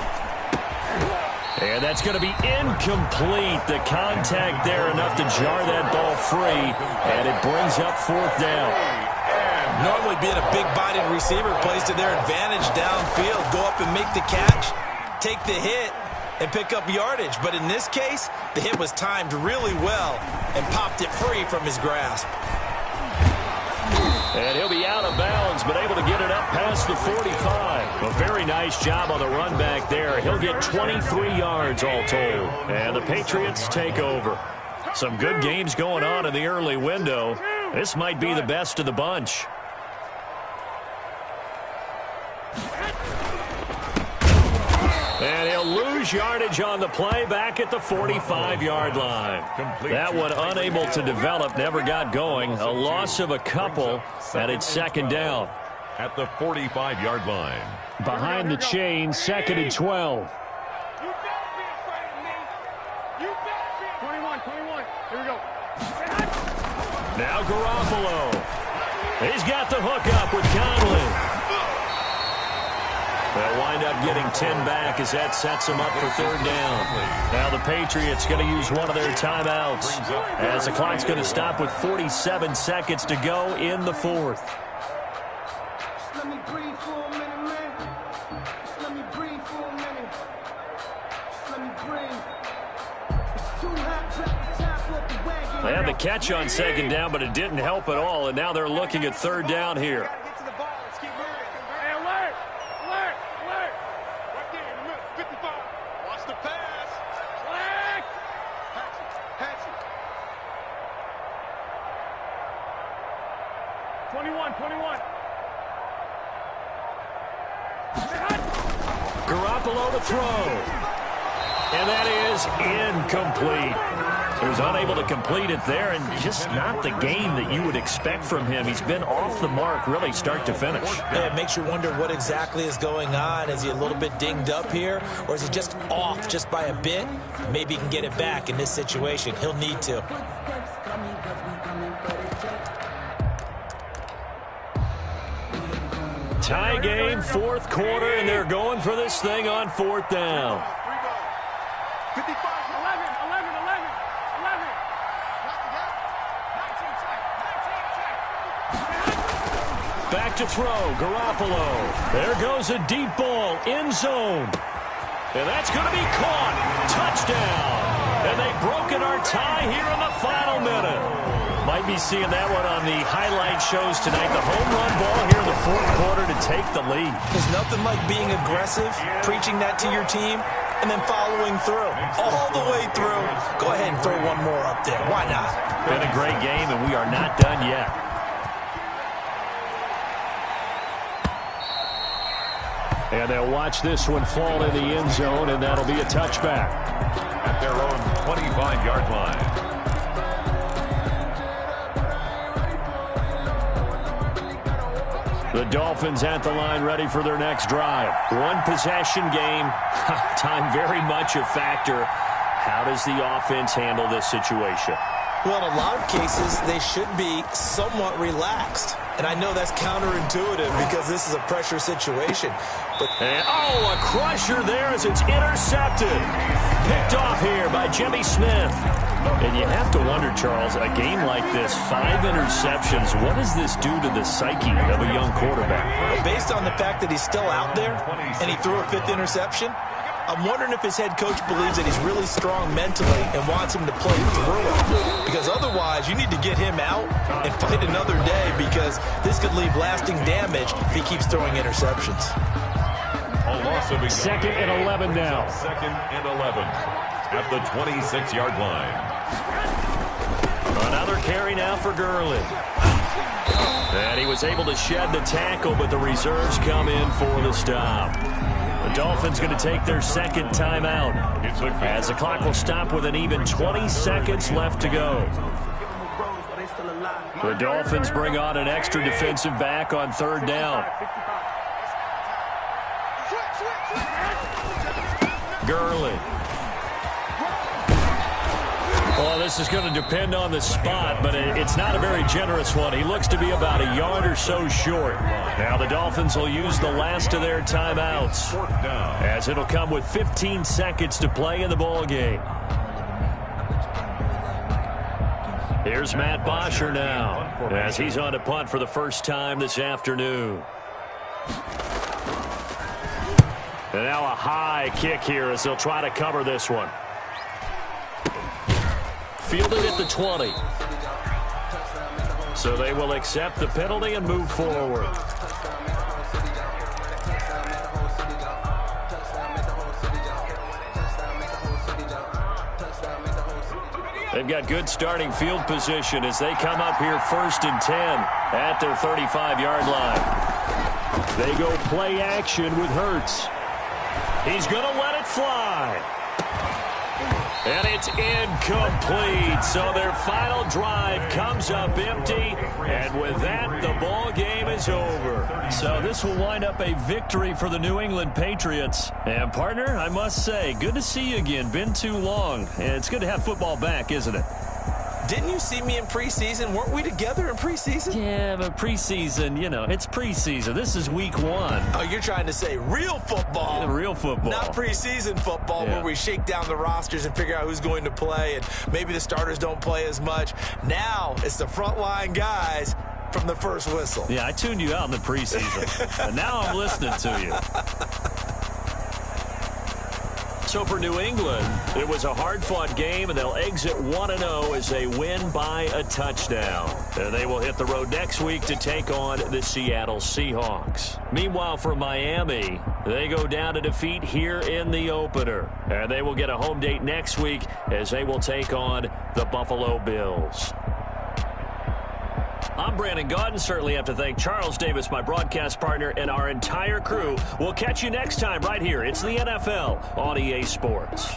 And that's going to be incomplete. The contact there enough to jar that ball free. And it brings up fourth down. Normally being a big-bodied receiver plays to their advantage downfield. Go up and make the catch, take the hit, and pick up yardage. But in this case, the hit was timed really well and popped it free from his grasp. And he'll be out of bounds, but able to get it up past the 45. A very nice job on the run back there. He'll get 23 yards all told. And the Patriots take over. Some good games going on in the early window. This might be the best of the bunch. And he'll lose yardage on the play back at the 45-yard line. That one unable to develop, never got going. A loss of a couple, and it's second down. At the 45-yard line. Behind the chain, 2nd and 12. Now Garoppolo. He's got the hook up with Conley. They'll wind up getting 10 back as that sets them up for third down. Now the Patriots going to use one of their timeouts as the clock's going to stop with 47 seconds to go in the fourth. Just let me breathe for a minute, man. Just let me breathe for a minute. Just let me breathe. It's too hot, drop the top off the wagon. They had the catch on second down, but it didn't help at all, and now they're looking at third down here. Garoppolo to throw. And that is incomplete. He was unable to complete it there, and just not the game that you would expect from him. He's been off the mark really start to finish. Yeah, it makes you wonder what exactly is going on. Is he a little bit dinged up here, or is he just off just by a bit? Maybe he can get it back in this situation. He'll need to. Tie game, fourth quarter, and they're going for this thing on fourth down. 55, 11. Back to throw, Garoppolo. There goes a deep ball, end zone. And that's going to be caught. Touchdown. And they've broken our tie here in the final minute. Might be seeing that one on the highlight shows tonight. The home run ball here in the fourth quarter to take the lead. There's nothing like being aggressive, preaching that to your team, and then following through. All the way through. Go ahead and throw one more up there. Why not? Been a great game, and we are not done yet. And they'll watch this one fall in the end zone, and that'll be a touchback. At their own 25-yard line. The Dolphins at the line ready for their next drive. One possession game. Time very much a factor. How does the offense handle this situation? Well, in a lot of cases, they should be somewhat relaxed. And I know that's counterintuitive because this is a pressure situation. But a crusher there as it's intercepted. Picked off here by Jimmy Smith. And you have to wonder, Charles, a game like this, 5 interceptions, what does this do to the psyche of a young quarterback? Well, based on the fact that he's still out there and he threw a 5th interception, I'm wondering if his head coach believes that he's really strong mentally and wants him to play through it. Because otherwise, you need to get him out and fight another day because this could leave lasting damage if he keeps throwing interceptions. Second and 11 now. Second and 11 at the 26-yard line. Another carry now for Gurley. And he was able to shed the tackle, but the reserves come in for the stop. The Dolphins going to take their second timeout as the clock will stop with an even 20 seconds left to go. The Dolphins bring on an extra defensive back on third down. Gurley. Well, this is going to depend on the spot, but it's not a very generous one. He looks to be about a yard or so short. Now the Dolphins will use the last of their timeouts as it'll come with 15 seconds to play in the ball game. Here's Matt Bosher now as he's on to punt for the first time this afternoon. And now a high kick here as they'll try to cover this one. Fielded at the 20. So they will accept the penalty and move forward. They've got good starting field position as they come up here 1st and 10 at their 35-yard line. They go play action with Hurts. He's going to let it fly. And it's incomplete. So their final drive comes up empty. And with that, the ball game is over. So this will wind up a victory for the New England Patriots. And, partner, I must say, good to see you again. Been too long. And it's good to have football back, isn't it? Didn't you see me in preseason? Weren't we together in preseason? Yeah, but preseason, you know, it's preseason. This is week 1. Oh, you're trying to say real football. Yeah, real football. Not preseason football where we shake down the rosters and figure out who's going to play, and maybe the starters don't play as much. Now it's the frontline guys from the first whistle. Yeah, I tuned you out in the preseason. And now I'm listening to you. So for New England, it was a hard-fought game, and they'll exit 1-0 as they win by a touchdown. And they will hit the road next week to take on the Seattle Seahawks. Meanwhile, for Miami, they go down to defeat here in the opener. And they will get a home date next week as they will take on the Buffalo Bills. I'm Brandon Gaudin. Certainly have to thank Charles Davis, my broadcast partner, and our entire crew. We'll catch you next time right here. It's the NFL on EA Sports.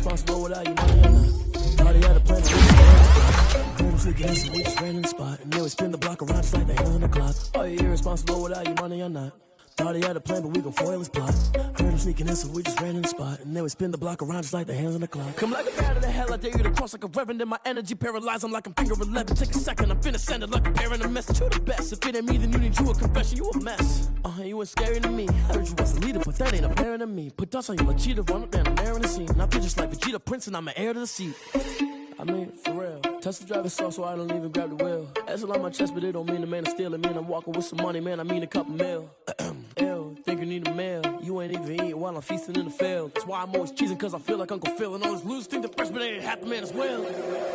Responsible without your money or not. Party at a place heard him sneaking in, so we just ran in the spot. And then we spin the block around just like the hands on the clock. Are you irresponsible without your money or not? Thought he had a plan, but we gon' foil his plot. Heard him sneaking in, so we just ran in the spot. And then we spin the block around just like the hands on the clock. Come like a bat of the hell, I dare you to cross like a reverend. And my energy paralyzed, I'm like I'm finger 11. Take a second, I'm finna send it like a bearing a message. You the best, if it ain't me, then you need you a confession. You a mess, you ain't scary to me. Heard you was a leader, but that ain't apparent to me. Put dust on you like cheetah, run up there and I'm there in the scene. Now I just like Vegeta Prince and I'm an heir to the seat. I mean, for real. Touch the driver's sauce so I don't even grab the wheel. That's on my chest, but it don't mean the man is stealing. Man, I'm walking with some money, man, I mean a couple mil. Ew, think you need a meal. You ain't even eating while I'm feasting in the field. That's why I'm always cheesing, cause I feel like Uncle Phil. And all those losers think the freshman ain't half the man as well.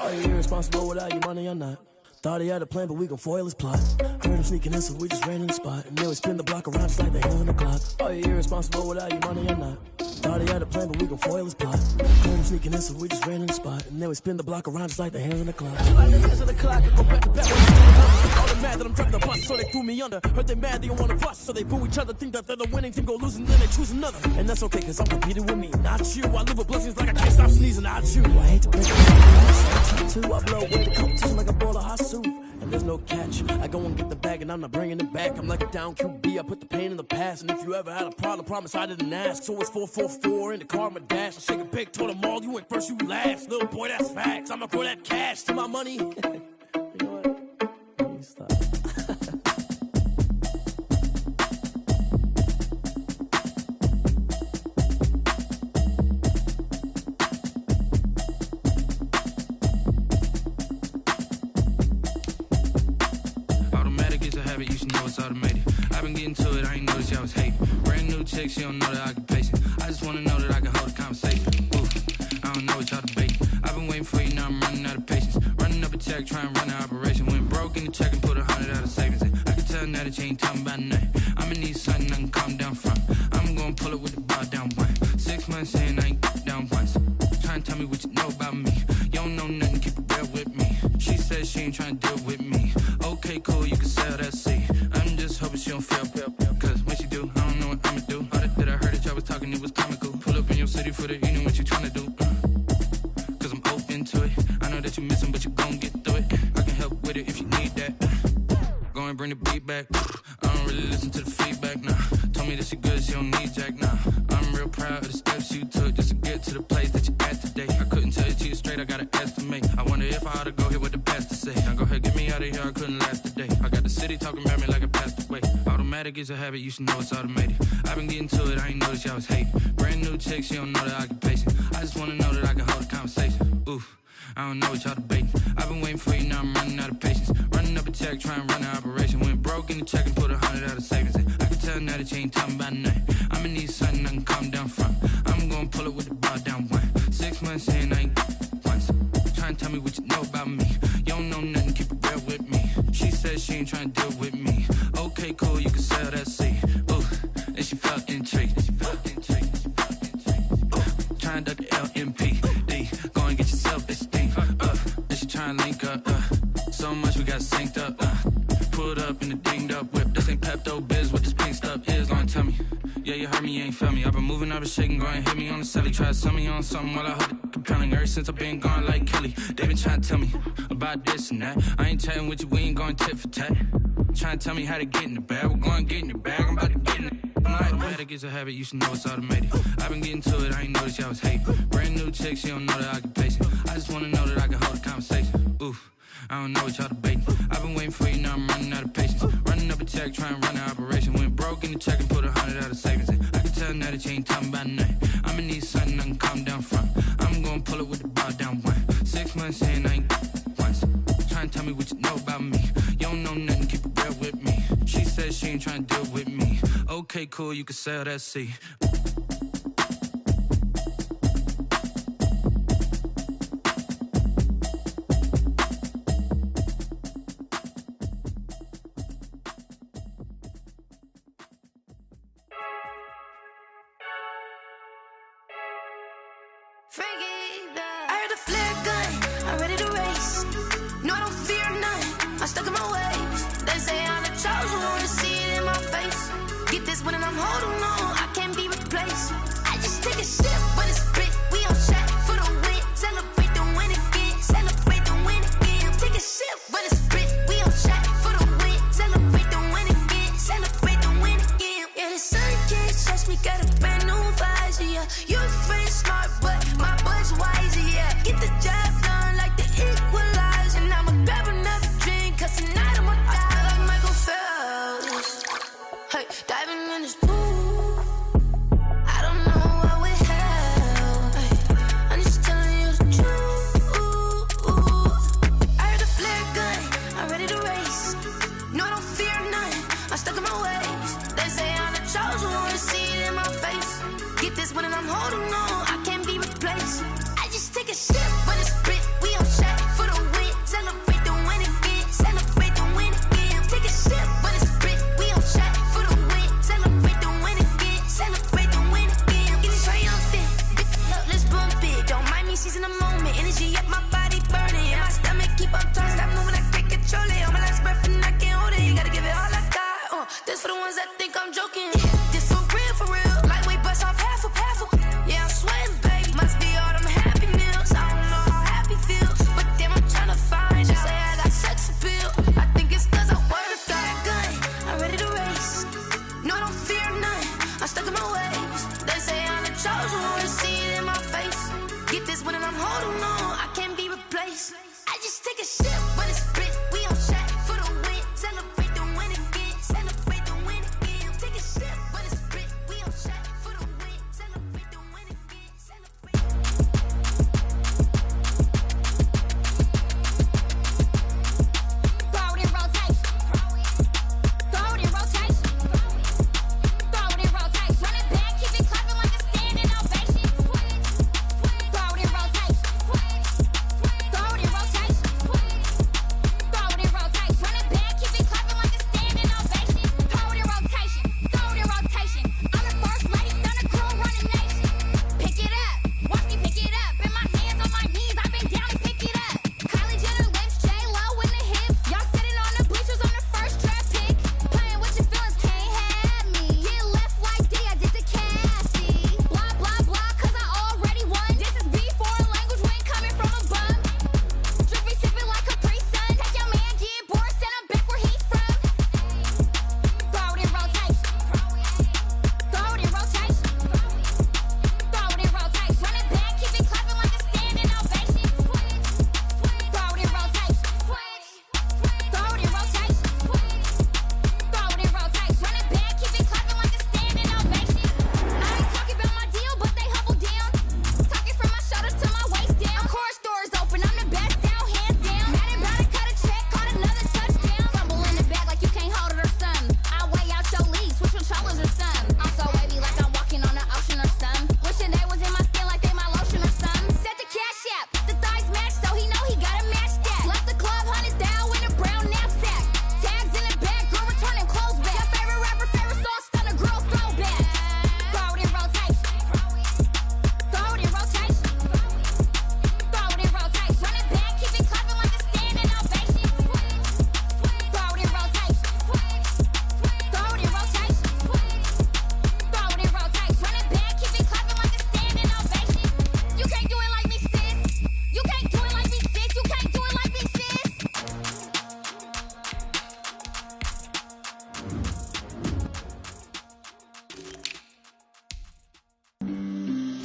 Are you irresponsible without your money or not? Thought he had a plan, but we gon' foil his plot. Heard him sneaking in, so we just ran in the spot. And then we spin the block around just like the hands on the clock. Are you irresponsible without your money or not? Thought he had a plan, but we gon' foil his plot. Heard him sneaking in, so we just ran in the spot. And then we spin the block around just like the hands on the clock. Just like the hands on the clock, I go back to back when I'm all they mad that I'm driving the bus, so they threw me under. Heard they mad, they don't wanna bust, so they boo each other. Think that they're the winning team, go losing, then they choose another. And that's okay, cause I'm competing with me, not you. I live with blessings like I can't stop sneezing, not you. I hate to break it, too. I blow away the competition like a bowl of hot soup. And there's no catch. I go and get the bag and I'm not bringing it back. I'm like a down QB, I put the pain in the past. And if you ever had a problem, promise I didn't ask. So it's 444 in the car, my dash. I shake a pig, told them all, you went first, you last. Little boy, that's facts. I'ma throw that cash to my money. You know what? Let me stop. Automated. I've been getting to it, I ain't noticed y'all was hating. Brand new chick, she don't know the occupation. I just wanna know that I can hold a conversation. Ooh, I don't know what y'all debating. I've been waiting for you, now I'm running out of patience. Running up a check, trying to run an operation. Went broke in the check and put 100 out of savings in. I can tell now that you ain't talking about nothing. I'ma need something I can calm down from. I'm gonna pull it with the bar down one. 6 months in, I ain't down once. Trying to tell me what you know about me. You don't know nothing, keep it real with me. She said she ain't trying to deal with me. Okay, cool, you can sell that seat. I'm just hoping she don't fail, cause when she do, I don't know what I'ma do. All that I heard that y'all was talking, it was comical. Pull up in your city for the evening, what you tryna do? Cause I'm open to it. I know that you missing, but you gon' get through it. I can help with it if you need that. Go and bring the beat back. I don't really listen to the feedback, nah. Told me that she good, she don't need Jack now. I'm real proud of the steps you took just to get to the place that you at today. I couldn't tell it to you straight, I gotta estimate. I wonder if I ought to go here with the pastor say. Now go ahead, get me out of here, I couldn't last a day. I got the city talking about me like a passed away. Automatic is a habit, you should know it's automated. I've been getting to it, I ain't noticed y'all was hating. Brand new chick, she don't know the occupation. I just wanna know that I can hold a conversation. Oof, I don't know what y'all debating. I've been waiting for you, now I'm running out of patience. Running up a check, trying to run an operation. Went broke in the check and put 100 out of savings in. I can tell now that you ain't talking about nothing. I'ma need something I can calm down from. I'm gonna pull it with the bar down one. 6 months in, I ain't once. Trying to tell me what you know about me. You don't know nothing, keep it real with me. She said she ain't trying to deal with me. Okay, cool, you can sell that seed. Ooh, and she felt intrigued. Trying to duck the LMPD. Go and get yourself this thing. And she trying to link up. So much we got synced up. Pulled up in the dinged up whip. This ain't Pepto Biz, what this pink stuff is. Gonna tell me. Yeah, you heard me, you ain't felt me. I've been moving, I've been shaking, go and hit me on the celly. Try to sell me on something while I hold it compelling. Ever since I've been gone like Kelly, they been trying to tell me about this and that. I ain't chatting with you, we ain't going tit for tat. Trying to tell me how to get in the bag. We're going to get in the bag, I'm about to get in it. Automatic is a habit, you should know it's automated. I've been getting to it, I ain't noticed y'all was hating. Brand new chick, she don't know the occupation. I just wanna know that I can hold a conversation. Oof, I don't know what y'all debating. I've been waiting for you, now I'm running out of patience. Running up a check, trying to run an operation. Went broke in the check and put 100 out of savings in. I can tell now that you ain't talking about nothing. I'ma need something I can calm down from. I'm gonna pull it with the bar down one. 6 months in, I ain't once. Trying to tell me what you know about me. You don't know nothing, keep it real with me. She said she ain't trying to deal with me. Okay, cool, you can sell that seed. I heard a flare gun, I'm ready to race. No, I don't fear none, I'm stuck in my ways. They say I'm the chosen one, to see it in my face. Get this one and I'm holding on, I can't be replaced. I just take a sip when it's split, we on track for the win. Celebrate the win again, celebrate the win again. Take a sip when it's split, we on track for the win. Celebrate the win again, celebrate the win again. Yeah, the sun can't touch me, got a brand new visor, yeah. You're friend smart, but my bud's wiser, yeah. Get the job done like the equalizer. And I'ma grab another drink, cause tonight I'ma die like Michael Phelps. Hey, diving in this pool, I don't know what we have. Hey, I'm just telling you the truth. I heard a flare gun, I'm ready to race. No, I don't fear none, I'm stuck in my ways. They say I'm the chosen one, to see it in my face. Get this one and I'm holding on, I can't be replaced. I just take a sip when it's split, we on track for the win. Celebrate the win again, celebrate the win again. Take a sip when it's split, we on track for the win. Celebrate the win again, celebrate the win again. Getting triumphant, let's bump it. Don't mind me seizing the moment, energy up my body burning. And my stomach keep on turning, stop moving, I can't control it. On my last breath and I can't hold it, you gotta give it all I got. This for the ones that think I'm joking. This for real, lightweight bust off half a. Yeah, I'm sweating, baby. Must be all them happy meals. I don't know how happy feels, but damn, I'm trying to find out. Say I got sex appeal. I think it's cause I wear a flat gun. I'm ready to race. No, I don't fear none, I'm stuck in my ways. They say I'm the chosen one, to see it in my face. Get this one and I'm holding on, I can't be replaced. I just take a sip when it's split, we on track for the win. Celebrate the win again, celebrate the win again. Take a sip when it's split, we on track for the win. Celebrate the win again, celebrate. Throw it in rotation. Throw it in rotation. Throw it in rotation. Run it back, keep it clapping like a standing ovation. Throw it in rotation. Throw it in rotation.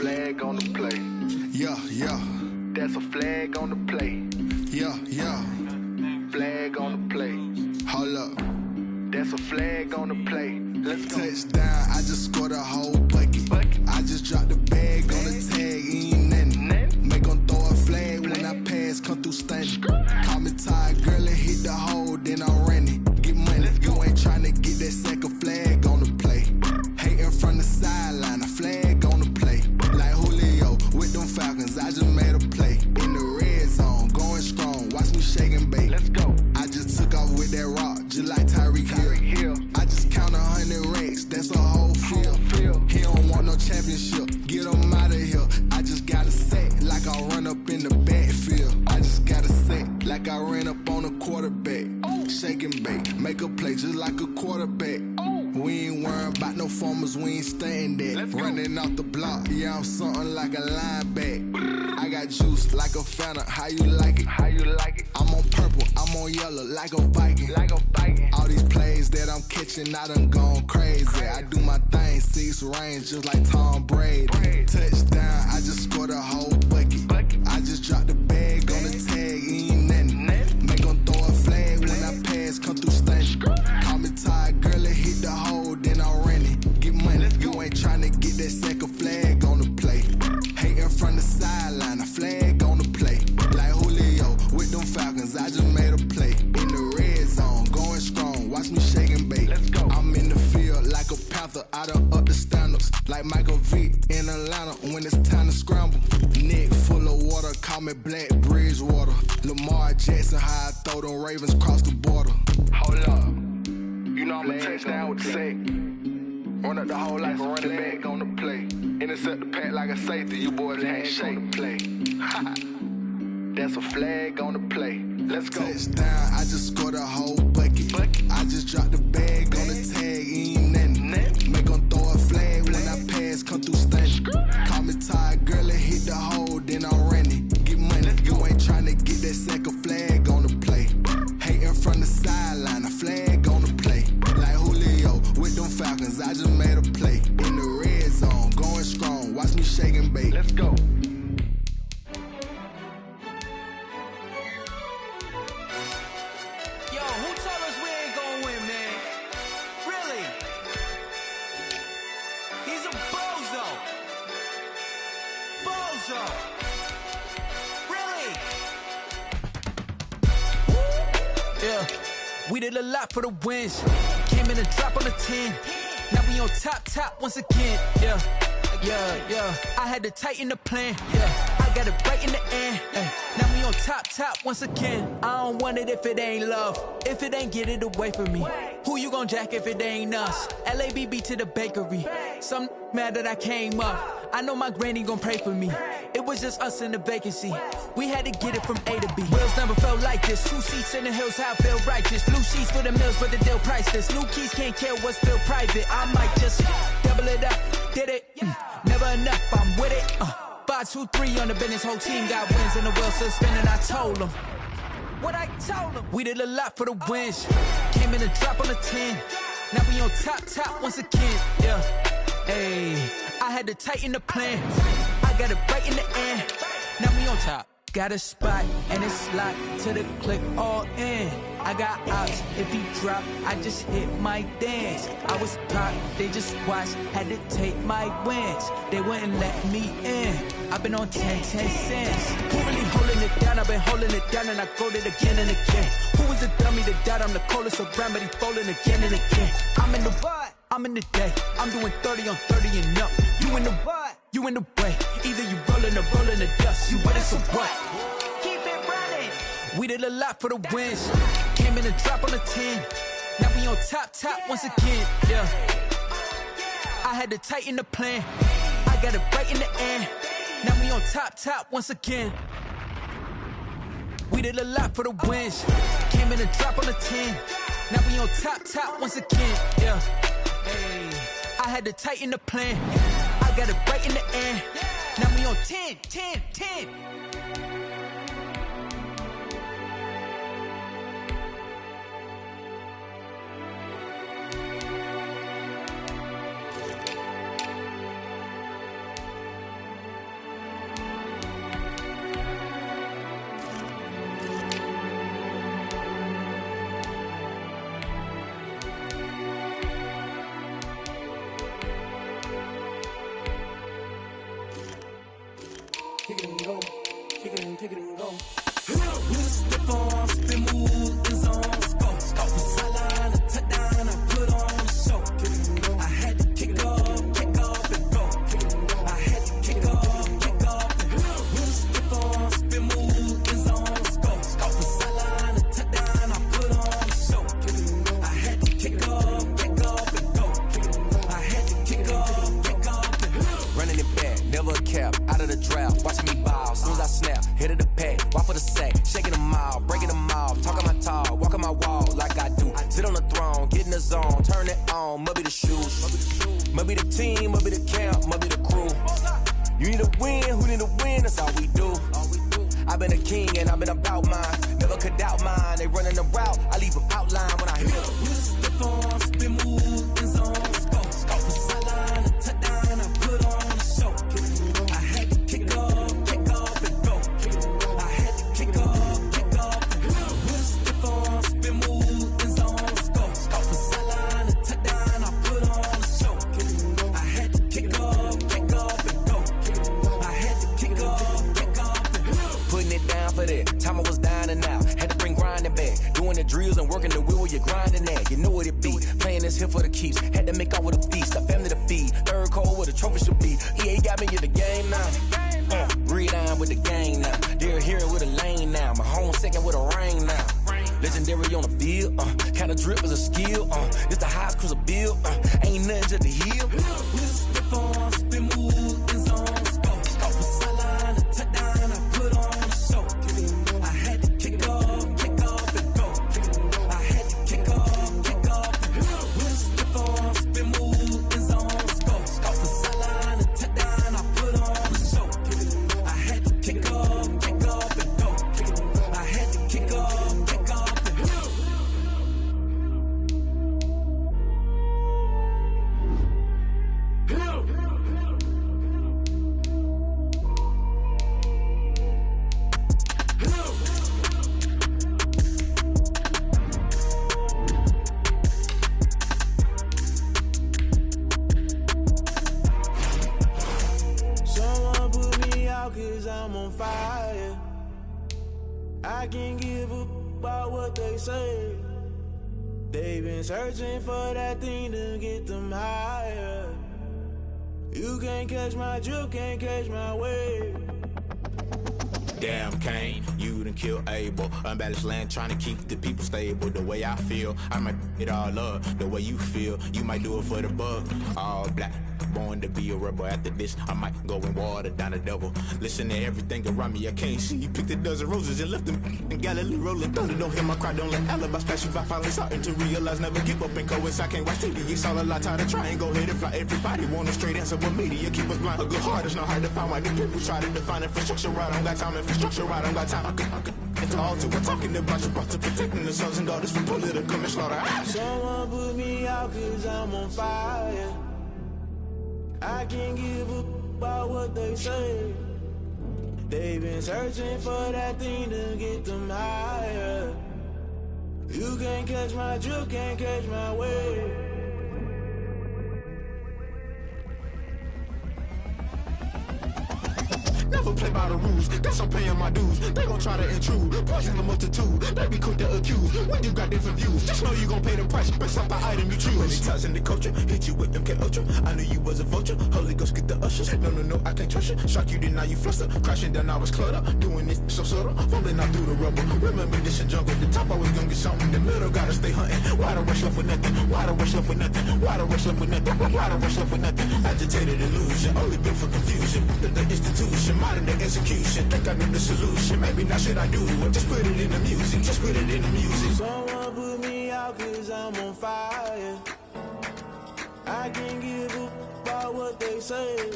flag on the play. Yeah, yeah. That's a flag on the play. Yeah, yeah. Flag on the play. Hold up. That's a flag on the play. Let's go. Touchdown, I just scored a whole bucket. I just dropped the bag on the tag, ain't nothing. Make 'em throw a flag when I pass, come through stunning. Call me tired, girl, and hit the hole, then I'm running. Get money, you ain't tryna get that second flag on the play. Hating from the sideline, a flag on the play. Like Julio with them Falcons, I just made a play. In the red zone, going strong, watch me shake and bake. Let's go. I just took off with that rock, just like Tyreek Hill. I just count 100 racks, that's a whole field. He don't want no championship, get him out of here. I just got a set, like I run up in the backfield. I just got a set, like I ran up on a quarterback. Shake and bake, make a play just like a quarterback. We ain't worrying about no formers, we ain't staying that. Running off the block, yeah, I'm something like a linebacker. I got juice like a Fanta, how you like it? How you like it? I'm on purple, I'm on yellow, like a Viking. Like a Viking. All these plays that I'm catching, I done gone crazy. I do my thing, 6 range, just like Tom Brady. Touchdown, I just scored a whole bucket. I just dropped the bag on the tag, ain't nothing. Make 'em throw a flag when I pass, come through stunning. Call me tired, girl, and hit the hole, then I'm running. Get money, you ain't tryna get that second flag on the play. Hating from the sideline, a flag on the play. Like Julio with them Falcons, I just made a play. In the red zone, going strong, watch me shake and bake. Let's go. I'm in the field like a Panther, I done up the standards. Like Michael Vick in Atlanta when it's time to scramble. Neck full of water, call me Black Bridgewater. Lamar Jackson, how I throw them Ravens cross the border. Hold up. You know I'm a touchdown with the sack. Run up the hole like a running back on the play. Intercept the pack like a safety, you boys ain't shake play. That's a flag on the play. Let's go. Touchdown, I just scored a whole bucket. I just dropped the bag on the tag, ain't nothing. Make 'em throw a flag when I pass, come through stunning. Call me tired, girl, and hit the hole, then I'm running. Get money, you ain't tryna get that second flag on the play. Hating from the sideline, a flag on the play. Like Julio with them Falcons, I just made a play. In the red zone, going strong, watch me shake and bake. Let's go. Yo, who told us we ain't gonna win, man? Really? He's a bozo. Bozo. Really? Yeah, we did a lot for the wins. Came in a drop on the 10. Now we on top once again. Yeah. I had to tighten the plan. Yeah, I got it right in the end. Now we on top once again. I don't want it if it ain't love. If it ain't, get it away from me. Who you gon' jack if it ain't us? LABB to the bakery. Some mad that I came up. I know my granny gon' pray for me. It was just us in the vacancy. We had to get it from A to B. Wheels never felt like this. 2 seats in the hills, how I feel righteous. Blue sheets for the mills, but the deal priceless. New keys can't care what's still private. I might just double it up. Did it? Never enough, I'm with it. 5, 2, 3 on the business. Whole team got wins and the wheels still spinning. I told them what I told them. We did a lot for the wins. Came in a drop on the 10. Now we on top once again. Yeah. Hey, I had to tighten the plan. I got it right in the end. Now we on top. Got a spot and it's locked to the click all in. I got outs, if he drop, I just hit my dance. I was pop, they just watched, had to take my wins. They wouldn't let me in. I've been on 10 cents. Who really holding it down? I've been holding it down and I go it again and again. Who was the dummy that died? I'm the coldest around, but he falling again and again. I'm in the what? I'm in the day. I'm doing 30 on 30 and up. You in the what? You in the way. Either you rolling or rolling the dust. You with us or what? Keep it running. We did a lot for the wins. Came in a drop on the 10. Now we on top once again. Yeah. I had to tighten the plan. I got it right in the end. Now we on top once again. We did a lot for the wins. Came in a drop on the 10. Now we on top once again. Yeah. Hey, I had to tighten the plan. I got it right in the end. Now we on 10. kick it and go. With a stiff arm, spin move, in zone, scope. From sideline to touchdown, I put on a show. I had to kick off and go. I had to kick off and go. With a stiff arm, spin move, in zone, scope. From sideline to touchdown, I put on a show. I had to kick off and go. I had to kick off and go. Running it back, never a cap, out of the draft, watching me ball. Soon as I snap, hit of the pack, walk for the sack, shaking them out, breaking them off, talking my talk, walking my wall like I do. Sit on the throne, get in the zone, turn it on, must be the shoes, must be the team, must be the camp, must be the crew. You need a win, who need a win, that's all we do. I've been a king and I've been about mine, never could doubt mine. They running the route, I leave them outline when I hit them. With a stiff arm, spin move, in zone, scope. From sideline to touchdown, I put on a show. I had to kick off and go. I had to kick off and go. With a stiff arm, spin move, in zone, scope. From sideline to touchdown, I put on a show. I had to kick off and go. I had to kick off and go. Putting it down for that, time I was dying and out. Had to bring grinding back, doing the drills and working the wheel where you're grinding at. You know what it be, playing this here for the keeps. Had to make off with a feast, a family to feed. Third cold where the trophy should be. EA got me in the game now. Breathe down with the gang now. They're here with a lane now. My home second with a rain now. Legendary on the field, kinda drip is a skill. This the highest cruiser bill, ain't nothing just to heal. With a stiff arm, spin move, in zone, scope. From sideline to touchdown, I put on a show. I had to kick off and go. I had to kick off and go. With a stiff arm, spin move, in zone, scope. From sideline to touchdown, I put on a show. I had to kick off and go. I had to kick off and go. Someone put me out 'cause I'm on fire. I can't give up about what they say. They've been searching for that thing to get them higher. You can't catch my drift, can't catch my wave. Damn Kane, you done killed Abel. Unbalanced land trying to keep the people stable. The way I feel, I might it all up. The way you feel, you might do it for the bug. All black, born to be a rebel. After this, I might go and water down the devil. Listen to everything around me, I can't see. You picked a dozen roses and left them in Galilee rolling thunder. Don't hear my cry, don't let alibis pass you. I finally starting to realize, never give up and coexist. I can't watch TV, it's all a lot, tired of trying. Go ahead and fly. Everybody want a straight answer, but media keep us blind. A good heart is not hard to find. Why the people try to define infrastructure right? I don't got time, infrastructure right, I don't got time. I could into all to we're talking about you, about to protecting the sons and daughters from political and slaughter. Someone put me out 'cause I'm on fire. I can't give up about what they say. They've been searching for that thing to get them higher. You can't catch my drift, can't catch my wave. Never play by the rules, guess I'm paying my dues. They gon' try to intrude, poison the multitude. They be quick to accuse, when you got different views. Just know you gon' pay the price, based off the item you choose. Many times in the culture, hit you with MK Ultra. I knew you was a vulture, Holy Ghost get the ushers. No, I can't trust you. Shock you, then now you fluster. Crashing down, I was cluttered. Doing this so subtle, fumbling out through the rubble. Remember this in jungle, the top always gonna get something. The middle gotta stay hunting. Why the rush left with nothing? Why the rush left with nothing? Why the rush left with nothing? Why the rush left with nothing? Agitated illusion, only built for confusion. The institution, modern day execution. Think I know the solution. Maybe now should I do it? Just put it in the music. Just put it in the music. Someone put me out 'cause I'm on fire. I can't give up about what they say.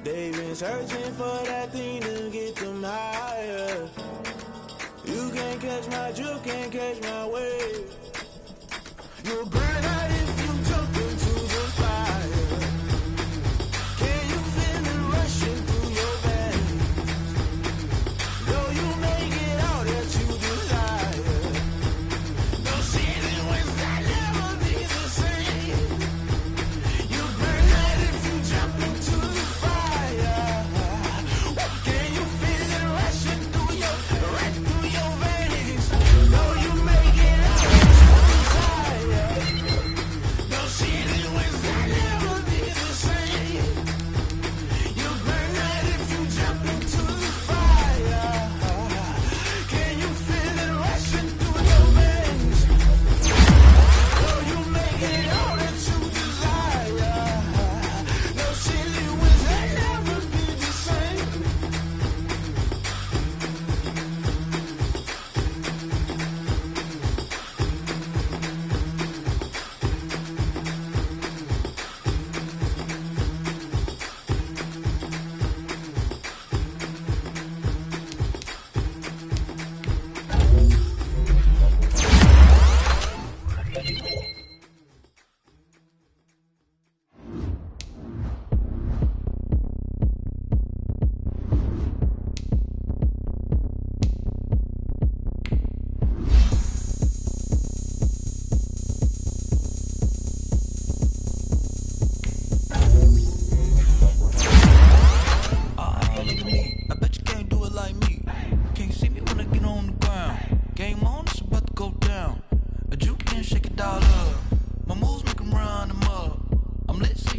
They've been searching for that thing to get them higher. You can't catch my drift, can't catch my wave. You'll burn out if you jump into the fire. Can you feel it rushing through your veins? Though you may get all that you desire, no season was that never be the same. You burn out if you jump into the fire. Can you feel it rushing?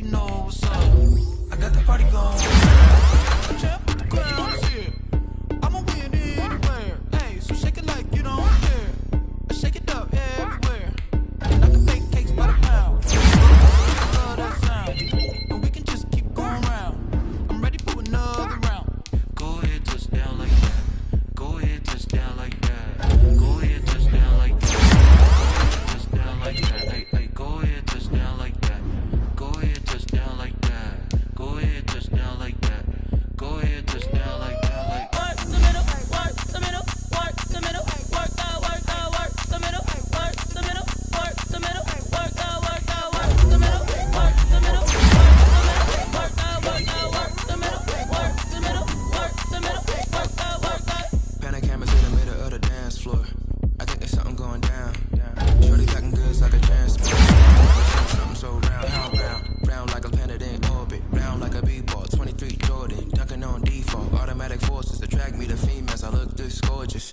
you know what's up. I got the party going. Champ, the crown is here. I'ma win anywhere. Hey, so shake it like you don't care. I shake it up everywhere. And I can bake cakes by the pound. I love that sound. And we can just keep going round. I'm ready for another round. Go ahead, touch down like that. Go ahead, touch down like that. Go ahead, touch down like that. Touch down like that. Hey, hey, go ahead, touch down like that. Go ahead, touch down like that. Go ahead, touch down like that. Go ahead, touch down like that. Like work the middle, work the middle, work the middle, work the middle, work the middle, work the middle, work the middle, work the middle, work the middle, work the middle, work the middle, work the middle, work the. Panic cameras in the middle of the dance floor. I think there's something going down. Shorty looking good like a transport. Something so round, how round? Round like a planet in orbit. Round like a b-ball, 23 Jordan. Dunking on default. Automatic forces attract me to females. I look this gorgeous.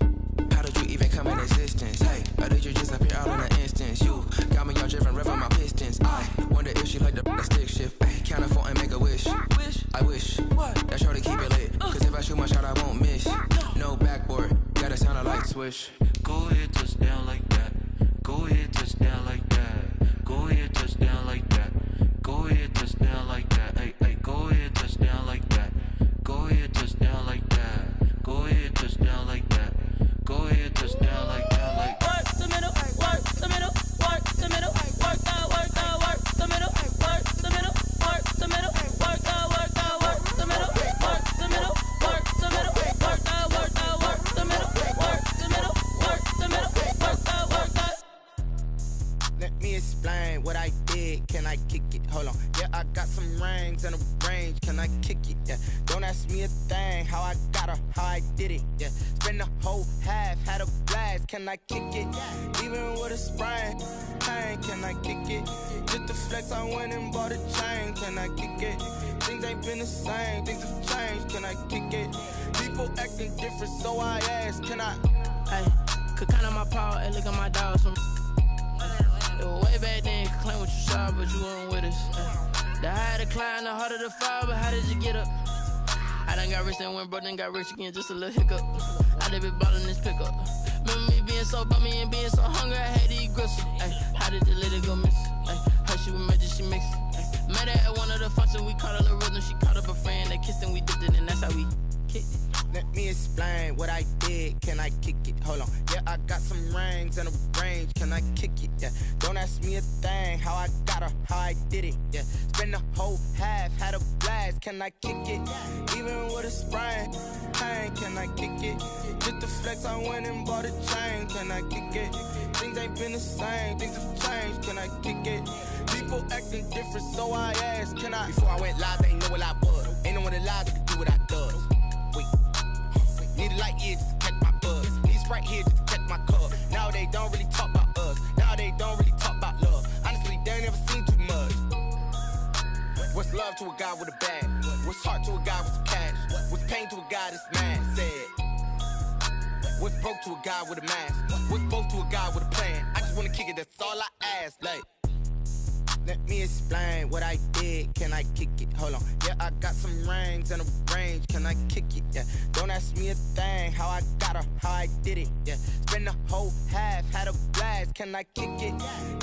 How did you even come in existence? Hey, or did you just appear all in an instance? You got me all driven, revving my pistons. I wonder if she like the stick shift. Hey, count it 4 and make a wish. I wish that shorty keep it lit. Cause if I shoot my shot, I won't miss. No backboard, gotta sound a light swish. go ahead, touch down like that. Go ahead, touch down like that. Go ahead, touch down like that. Go ahead, touch down like that. Hey, hey, go ahead, touch down like that. Go ahead, touch down like that. Go ahead, touch down like that. Go ahead, touch down like that. Like work the middle, work the middle, work the middle, work the middle, work the middle, work the middle, work the middle, work the middle, work the middle, work the middle, work the middle, work the middle, work the middle, work the. Let me explain what I did. Can I kick it? Hold on. Yeah, I got some rings and a range. Can I kick it? Yeah. Don't ask me a thing. How I got her, how I did it. Yeah. Spend the whole half, had a blast. Can I kick it? Even with a sprain, pain. Can I kick it? Just to flex, I went and bought a chain. Can I kick it? Things ain't been the same. Things have changed. Can I kick it? People acting different, so I ask. Can I? Hey, could count on my power and look at my dogs from. Way back then, you could claim what you saw, but you weren't with us. The higher the climb, the harder the fall, but how did you get up? I done got rich and went broke, then got rich again, just a little hiccup. I done been ballin' this pickup. Remember me being so bummy and being so hungry, I had to eat gristle. Ay, how did you let it go miss? Ay, how she was magic, she mixed. Met her at one of the functions, we caught her the rhythm, she caught up a friend, they kissed and we dipped it, and that's how we kicked it. Let me explain what I did. Can I kick it? Hold on. Yeah, I got some rings and a range. Can I kick it? Yeah. Don't ask me a thing. How I got her, how I did it. Yeah. Spend the whole half, had a blast. Can I kick it? Even with a sprain, pain. Can I kick it? Just to flex, I went and bought a chain. Can I kick it? Things ain't been the same. Things have changed. Can I kick it? People acting different, so I asked. Can I? Before I went live, they ain't know what I was. Ain't no one alive that could do what I does. Wait. Need a light here just to catch my buzz. Need Sprite here just to catch my cup. Now they don't really talk about us. Now they don't really talk about love. Honestly, they ain't never seen too much. What's love to a guy with a bag? What's heart to a guy with some cash? What's pain to a guy that's mad? Said. What's broke to a guy with a mask? What's both to a guy with a plan? I just wanna kick it, that's all I ask. Like, let me explain what I did. Can I kick it? Hold on. Yeah, I got some rings and a range. Can I kick it? Yeah. Don't ask me a thing. How I got her, how I did it. Yeah. Spend the whole half, had a blast. Can I kick it?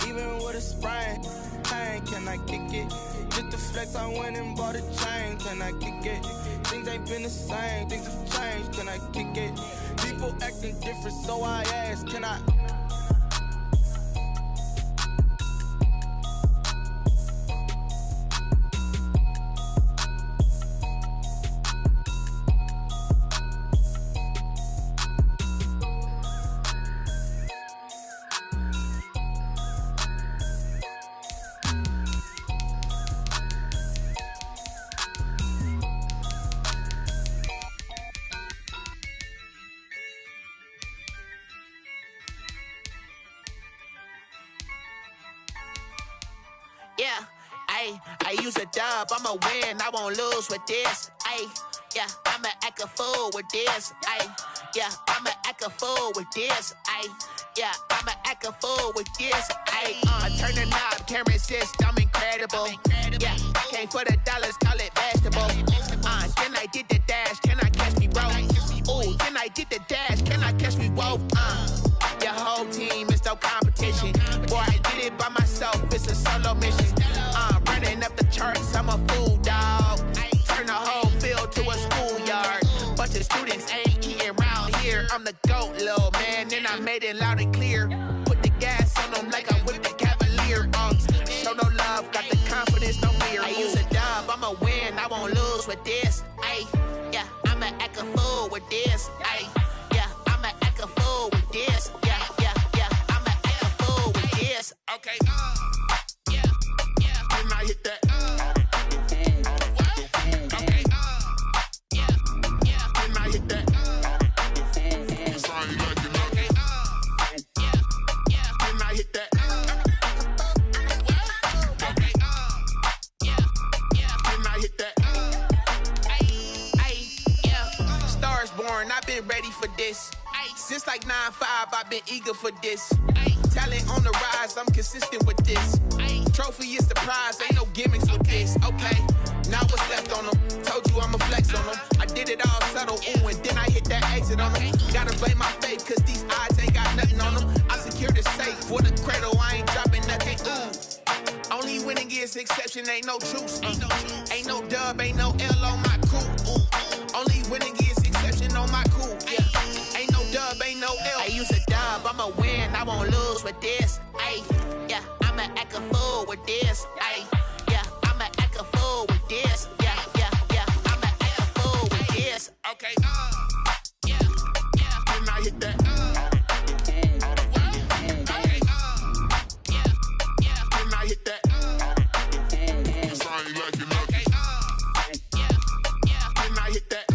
Even with a sprain, pain. Can I kick it? Just to flex, I went and bought a chain. Can I kick it? Things ain't been the same. Things have changed. Can I kick it? People acting different, so I ask. Can I? Yeah, I use a dub, I'ma win, I won't lose with this. Yeah, I'ma act a fool with this. Yeah, I'ma act a fool with this. Yeah, I'ma act a fool with this. I turn the knob, camera assist, I'm incredible. Yeah, came for the dollars, call it vegetable. Then I did the dash, can I catch me roll? Ooh, then I did the dash, can I catch me roll? Your whole team is no competition. Boy, I did it by myself, it's a solo mission. Running up the charts, I'm a fool, dog. Turn the whole field to a schoolyard. Bunch of students ain't eating round here. I'm the GOAT, little man, and I made it loud and clear. Put the gas on them like I'm with the Cavalier. Show no love, got the confidence, no fear. I use a dub, I'ma win, I won't lose with this. Yeah, I'ma act a fool with this. Yeah, I'ma act a fool with this. Yeah, I'ma act a fool with this. Okay, yeah, and I hit that. I've been ready for this. Since like 9-5, I've been eager for this. Talent on the rise, I'm consistent with this. Trophy is the prize, ain't no gimmicks with this. Okay, now what's left on them? Told you I'ma flex on them. I did it all subtle, ooh, and then I hit that exit on them. Gotta blame my faith, cause these odds ain't got nothing on them. I secured the safe for the cradle, I ain't dropping nothing, ooh. Only winning is exception, ain't no truce. Ain't no dub, ain't no L on my crew, ooh. Only winning is exception on my cool, yeah. Ain't no dub, ain't no L. I use a dub, I'ma win, I won't lose with this. Yeah, I'ma act a fool with this. Yeah, I'ma act a fool with this. Yeah, I'ma act a fool with this. Okay, yeah, and I hit that. Okay, yeah, and I hit that. Sound like you know. Okay, yeah, and I hit that.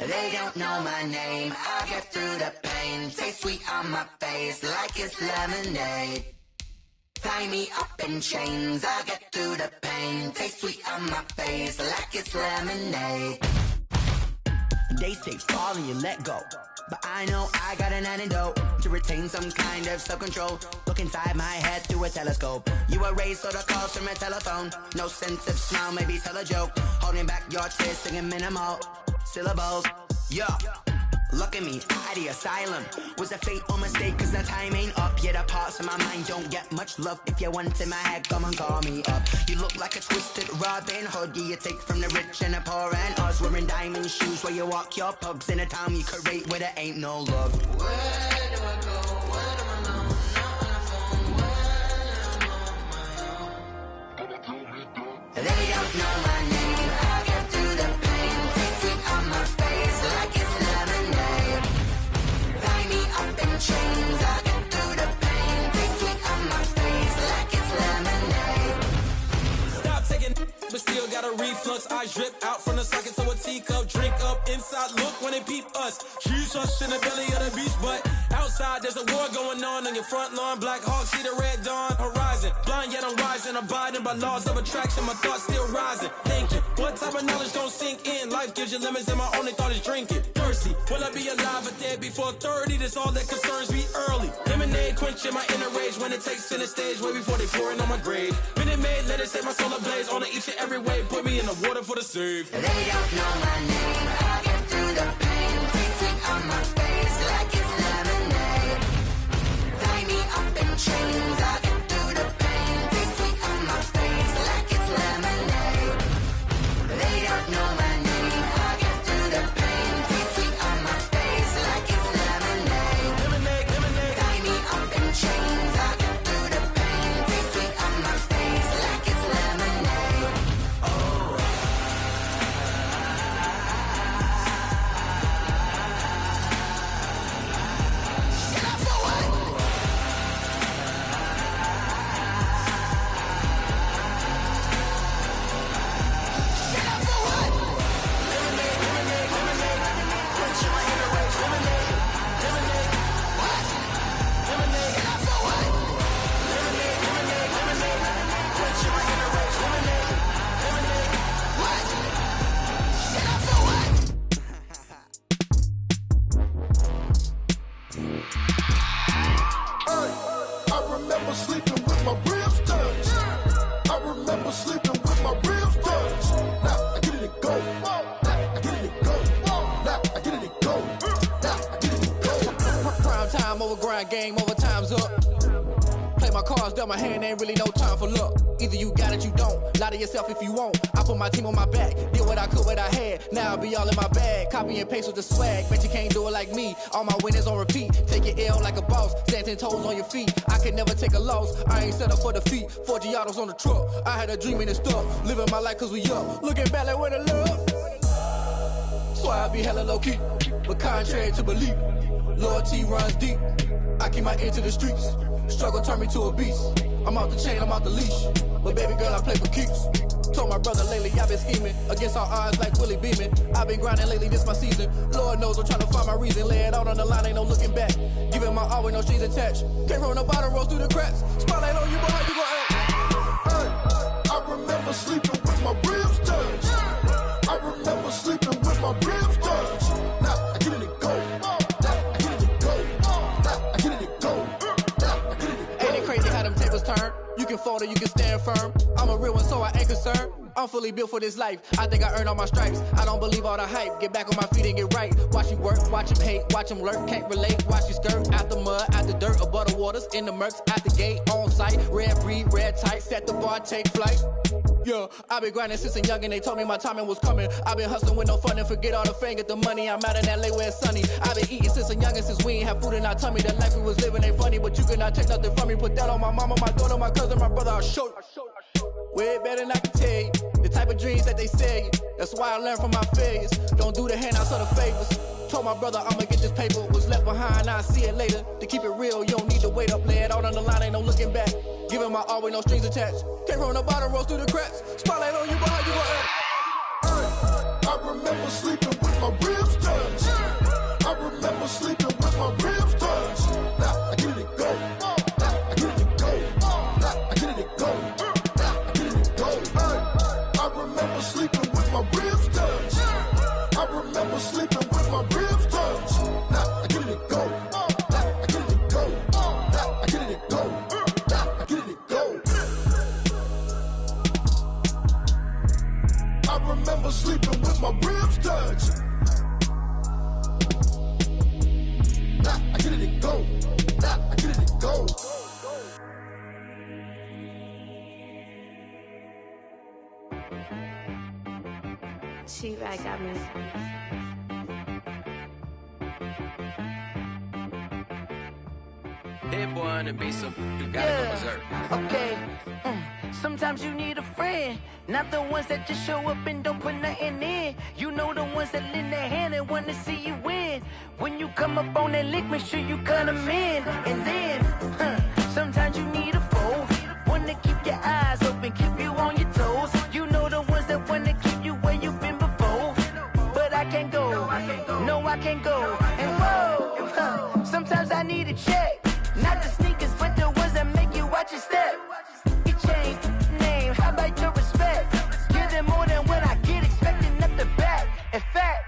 They don't know my name, I get through the pain. Taste sweet on my face like it's lemonade. Tie me up in chains, I get through the pain. Taste sweet on my face like it's lemonade. They say fall and you let go, but I know I got an antidote to retain some kind of self-control. Look inside my head through a telescope. You erase all the calls from a telephone. No sense of smile, maybe tell a joke. Holding back your tears, singing minimal syllables. Yo, look at me, out of the asylum. Was a fate or mistake, cause the time ain't up. Yet the parts of my mind don't get much love. If you want in my head, come and call me up. You look like a twisted Robin Hood. Yeah, you take from the rich and the poor and us. Wearing diamond shoes where you walk your pugs. In a town you create where there ain't no love. Where do I go? Where do I know? They don't know my name. I get through the pain. Taste sweet on my face like it's lemonade. Tie me up in chains. I get through the pain. Taste sweet on my face like it's lemonade. Stop taking, but still got a reflux. I drip out from the socket to a teacup. Drink up inside, look when they peep us. Jesus in the belly of the beast, but outside there's a war going on your front lawn. Black Hawk, see the red dawn horizon. Blind yet I'm rising, abiding by laws of attraction. My thoughts still rising, thinking what type of knowledge don't sink in? Life gives you limits and my only thought is drinking. Thirsty, will I be alive or dead before 30? That's all that concerns me early. Lemonade quenching my inner rage when it takes center stage way before they pouring on my grave. Minute Maid, let it set my soul ablaze on each and every way. Put me in the water for the save. They don't know my name. I get through the pain. Taste sweet on my face like it's lemonade. Tie me up in chains. I get through the pain. Taste sweet on my face like it's lemonade. They don't know my name. I get through the pain. Taste sweet on my face like it's lemonade. Tie me up in chains. I get through the pain. Taste sweet on my face like it's lemonade. Oh. Brian game over, time's up. Play my cards, dealt my hand, ain't really no time for luck. Either you got it, you don't. Lie to yourself if you won't. I put my team on my back, did what I could, what I had. Now I'll be all in my bag, copy and paste with the swag. Bet you can't do it like me. All my winners on repeat. Take your L like a boss, stand 10 toes on your feet. I can never take a loss. I ain't set up for defeat. 4 Giottos on the truck. I had a dream and it stuck. Living my life cause we up. Looking back like where the love. So I be hella low key, but contrary to belief, loyalty runs deep. I keep my ear to the streets. Struggle turned me to a beast. I'm out the chain, I'm out the leash. But baby girl, I play for keeps. Told my brother lately, I've been scheming against all odds like Willie Beeman. I've been grinding lately, this my season. Lord knows I'm trying to find my reason. Lay it out on the line, ain't no looking back. Giving my all with no strings attached. Came from the bottom, rose through the cracks. Spotlight on you, boy, how you gon' act? I remember sleeping with my ribs touched. I remember sleeping with my ribs touched. Now I get it and go. Now I get it and go. Now I get it and go. Now I get it and go. Ain't it crazy how them tables turn? You can fold or you can stand firm. I'm a real one, so I ain't concerned. I'm fully built for this life. I think I earned all my stripes. I don't believe all the hype. Get back on my feet and get right. Watch you work, watch him hate, watch him lurk. Can't relate, watch you skirt. Out the mud, out the dirt, above the waters, in the murks, out the gate, on site. Red breed, red tight, set the bar, take flight. Yeah, I been grinding since a youngin', they told me my timing was coming. I been hustling with no fun and forget all the fame, get the money. I'm out in LA where it's sunny. I been eating since a youngin', since we ain't have food in our tummy. The life we was living ain't funny, but you cannot take nothing from me. Put that on my mama, my daughter, my cousin, my brother, I'll show you. Way better than I can tell you. The type of dreams that they sell you. That's why I learned from my failures. Don't do the handouts or the favors. Told my brother I'ma get this paper. Was left behind, I'll see it later. To keep it real, you don't need to wait up. Lay it out on the line, ain't no looking back. Giving my all with no strings attached. Came from the bottom, rose through the cracks. Spotlight on you, boy, how you gon' act? I remember sleeping with my ribs touched. I remember sleeping with my ribs touched. Now I get it and go. Now I get it and go. Now I get it and go. Now I get it and go. I remember sleeping with my ribs touched. I remember sleeping with my ribs touched. Now I get it and go. Now I get it and go. Now I get it and go. Now I get it and go. I remember sleeping with my ribs touched. Now I get it and go. Now I get it and go. She right got me. That boy on the beat, so you gotta go berserk. Okay. Sometimes you need a friend, not the ones that just show up and don't put nothing in. You know the ones that lend their hand and want to see you win. When you come up on that lick, make sure you cut them in. And then, sometimes you need a foe, one to keep your eyes open, keep you on your toes. You know the ones that want to keep you where you've been before. But I can't go, no I can't go. And whoa, sometimes I need a check. Not the sneakers, but the ones that make you watch your step. You change name, how about your respect? Give them more than what I get, expecting up the back. In fact,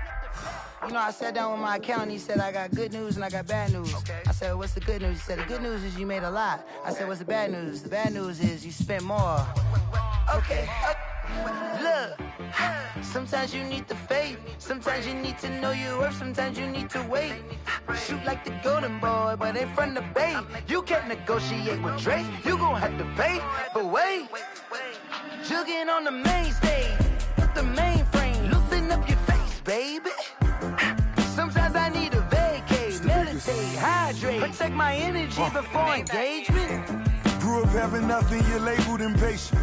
you know, I sat down with my accountant, he said I got good news and I got bad news. I said, what's the good news? He said, the good news is you made a lot. I said, what's the bad news? The bad news is you spent more. Okay. Look, sometimes you need the faith, sometimes you need to know your worth, sometimes you need to wait. Shoot like the golden boy, but ain't from the bay. You can't negotiate with Drake, you gon' have to pay. But wait, jugging on the main stage, the mainframe, loosen up your face, baby. Sometimes I need a vacate, meditate, hydrate, protect my energy before engagement. Grew up having nothing, you're labeled impatient.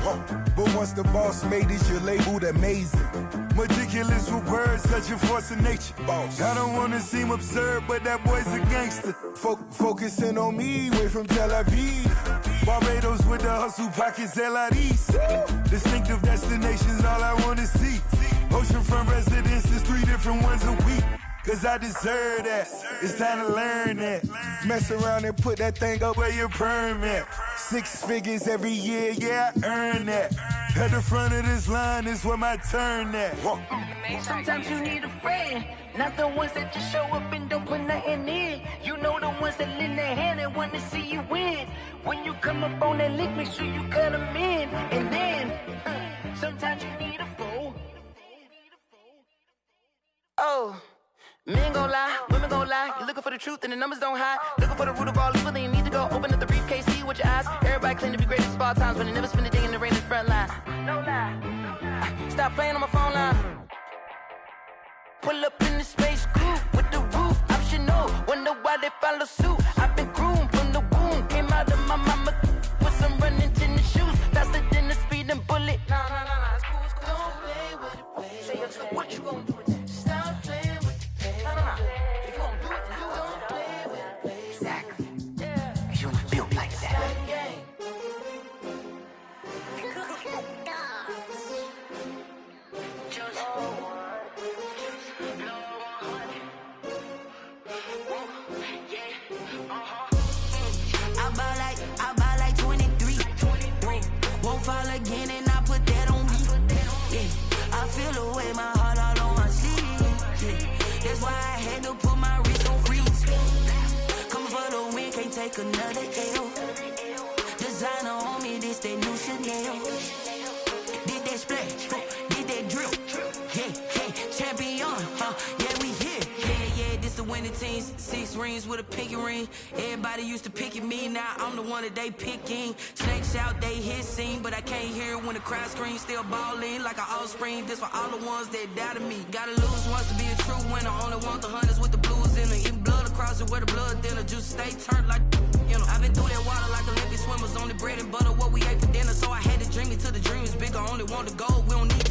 But once the boss made it, you're labeled amazing. Meticulous with words, such a force of nature. I don't wanna seem absurd, but that boy's a gangster. Focusing on me, way from Tel Aviv. Barbados with the hustle pockets, LIDs. Distinctive destinations, all I wanna see. Oceanfront residences, 3 different ones a week. Cause I deserve that, it's time to learn that. Mess around and put that thing up where your permit. 6 figures every year, yeah, I earn that. At the front of this line is where my turn at. Sometimes you need a friend, not the ones that just show up and don't put nothing in. You know the ones that lend their hand and want to see you win. When you come up on that lick, make sure you cut them in. And then, sometimes you need a foe. Oh. Men gon' lie, women gon' lie. You looking for the truth and the numbers don't hide. Looking for the root of all evil, then you need to go open up the briefcase, see with your eyes. Everybody claim to be greatest of all times, but they never spend a day in the rain in the front line. No lie. Stop playing on my phone line. Pull up in the space coupe with the roof optional. Wonder why they follow suit. I've been groomed from the womb. Came out of my mama with some running tennis shoes. Faster than the speeding bullet. Nah, it's cool, it's cool. Don't play with it, play. Say what you gon' do with it? Stop playing with it, play. Nah. If you gon' do it, you don't play with it, play. Exactly. Yeah. Cause you ain't built like that. I buy like 23. Won't fall again and I put that on me. Yeah. I feel away my heart all on my sleeve. Yeah. That's why I had to put my wrist on freeze. Come for the win, can't take another L. Designer on me, this that new Chanel. Did that splash, did that drill. Yeah, champion, yeah, we here. Yeah, this the winning teams. 6 rings with a pinky ring. Everybody used to picking me, now I'm the one that they picking. Snakes out, they hissing, but I can't hear when the crowd screams. Still balling like an offspring. This for all the ones that doubted me. Gotta lose once to be a true winner. Only want the hunters with the blues in it. Even blood across it where the blood dinner. Juice stay turned like, you know. I've been through that water like Olympic swimmers. Only bread and butter, what we ate for dinner. So I had to dream it till the dream is bigger. Only want the gold, we don't need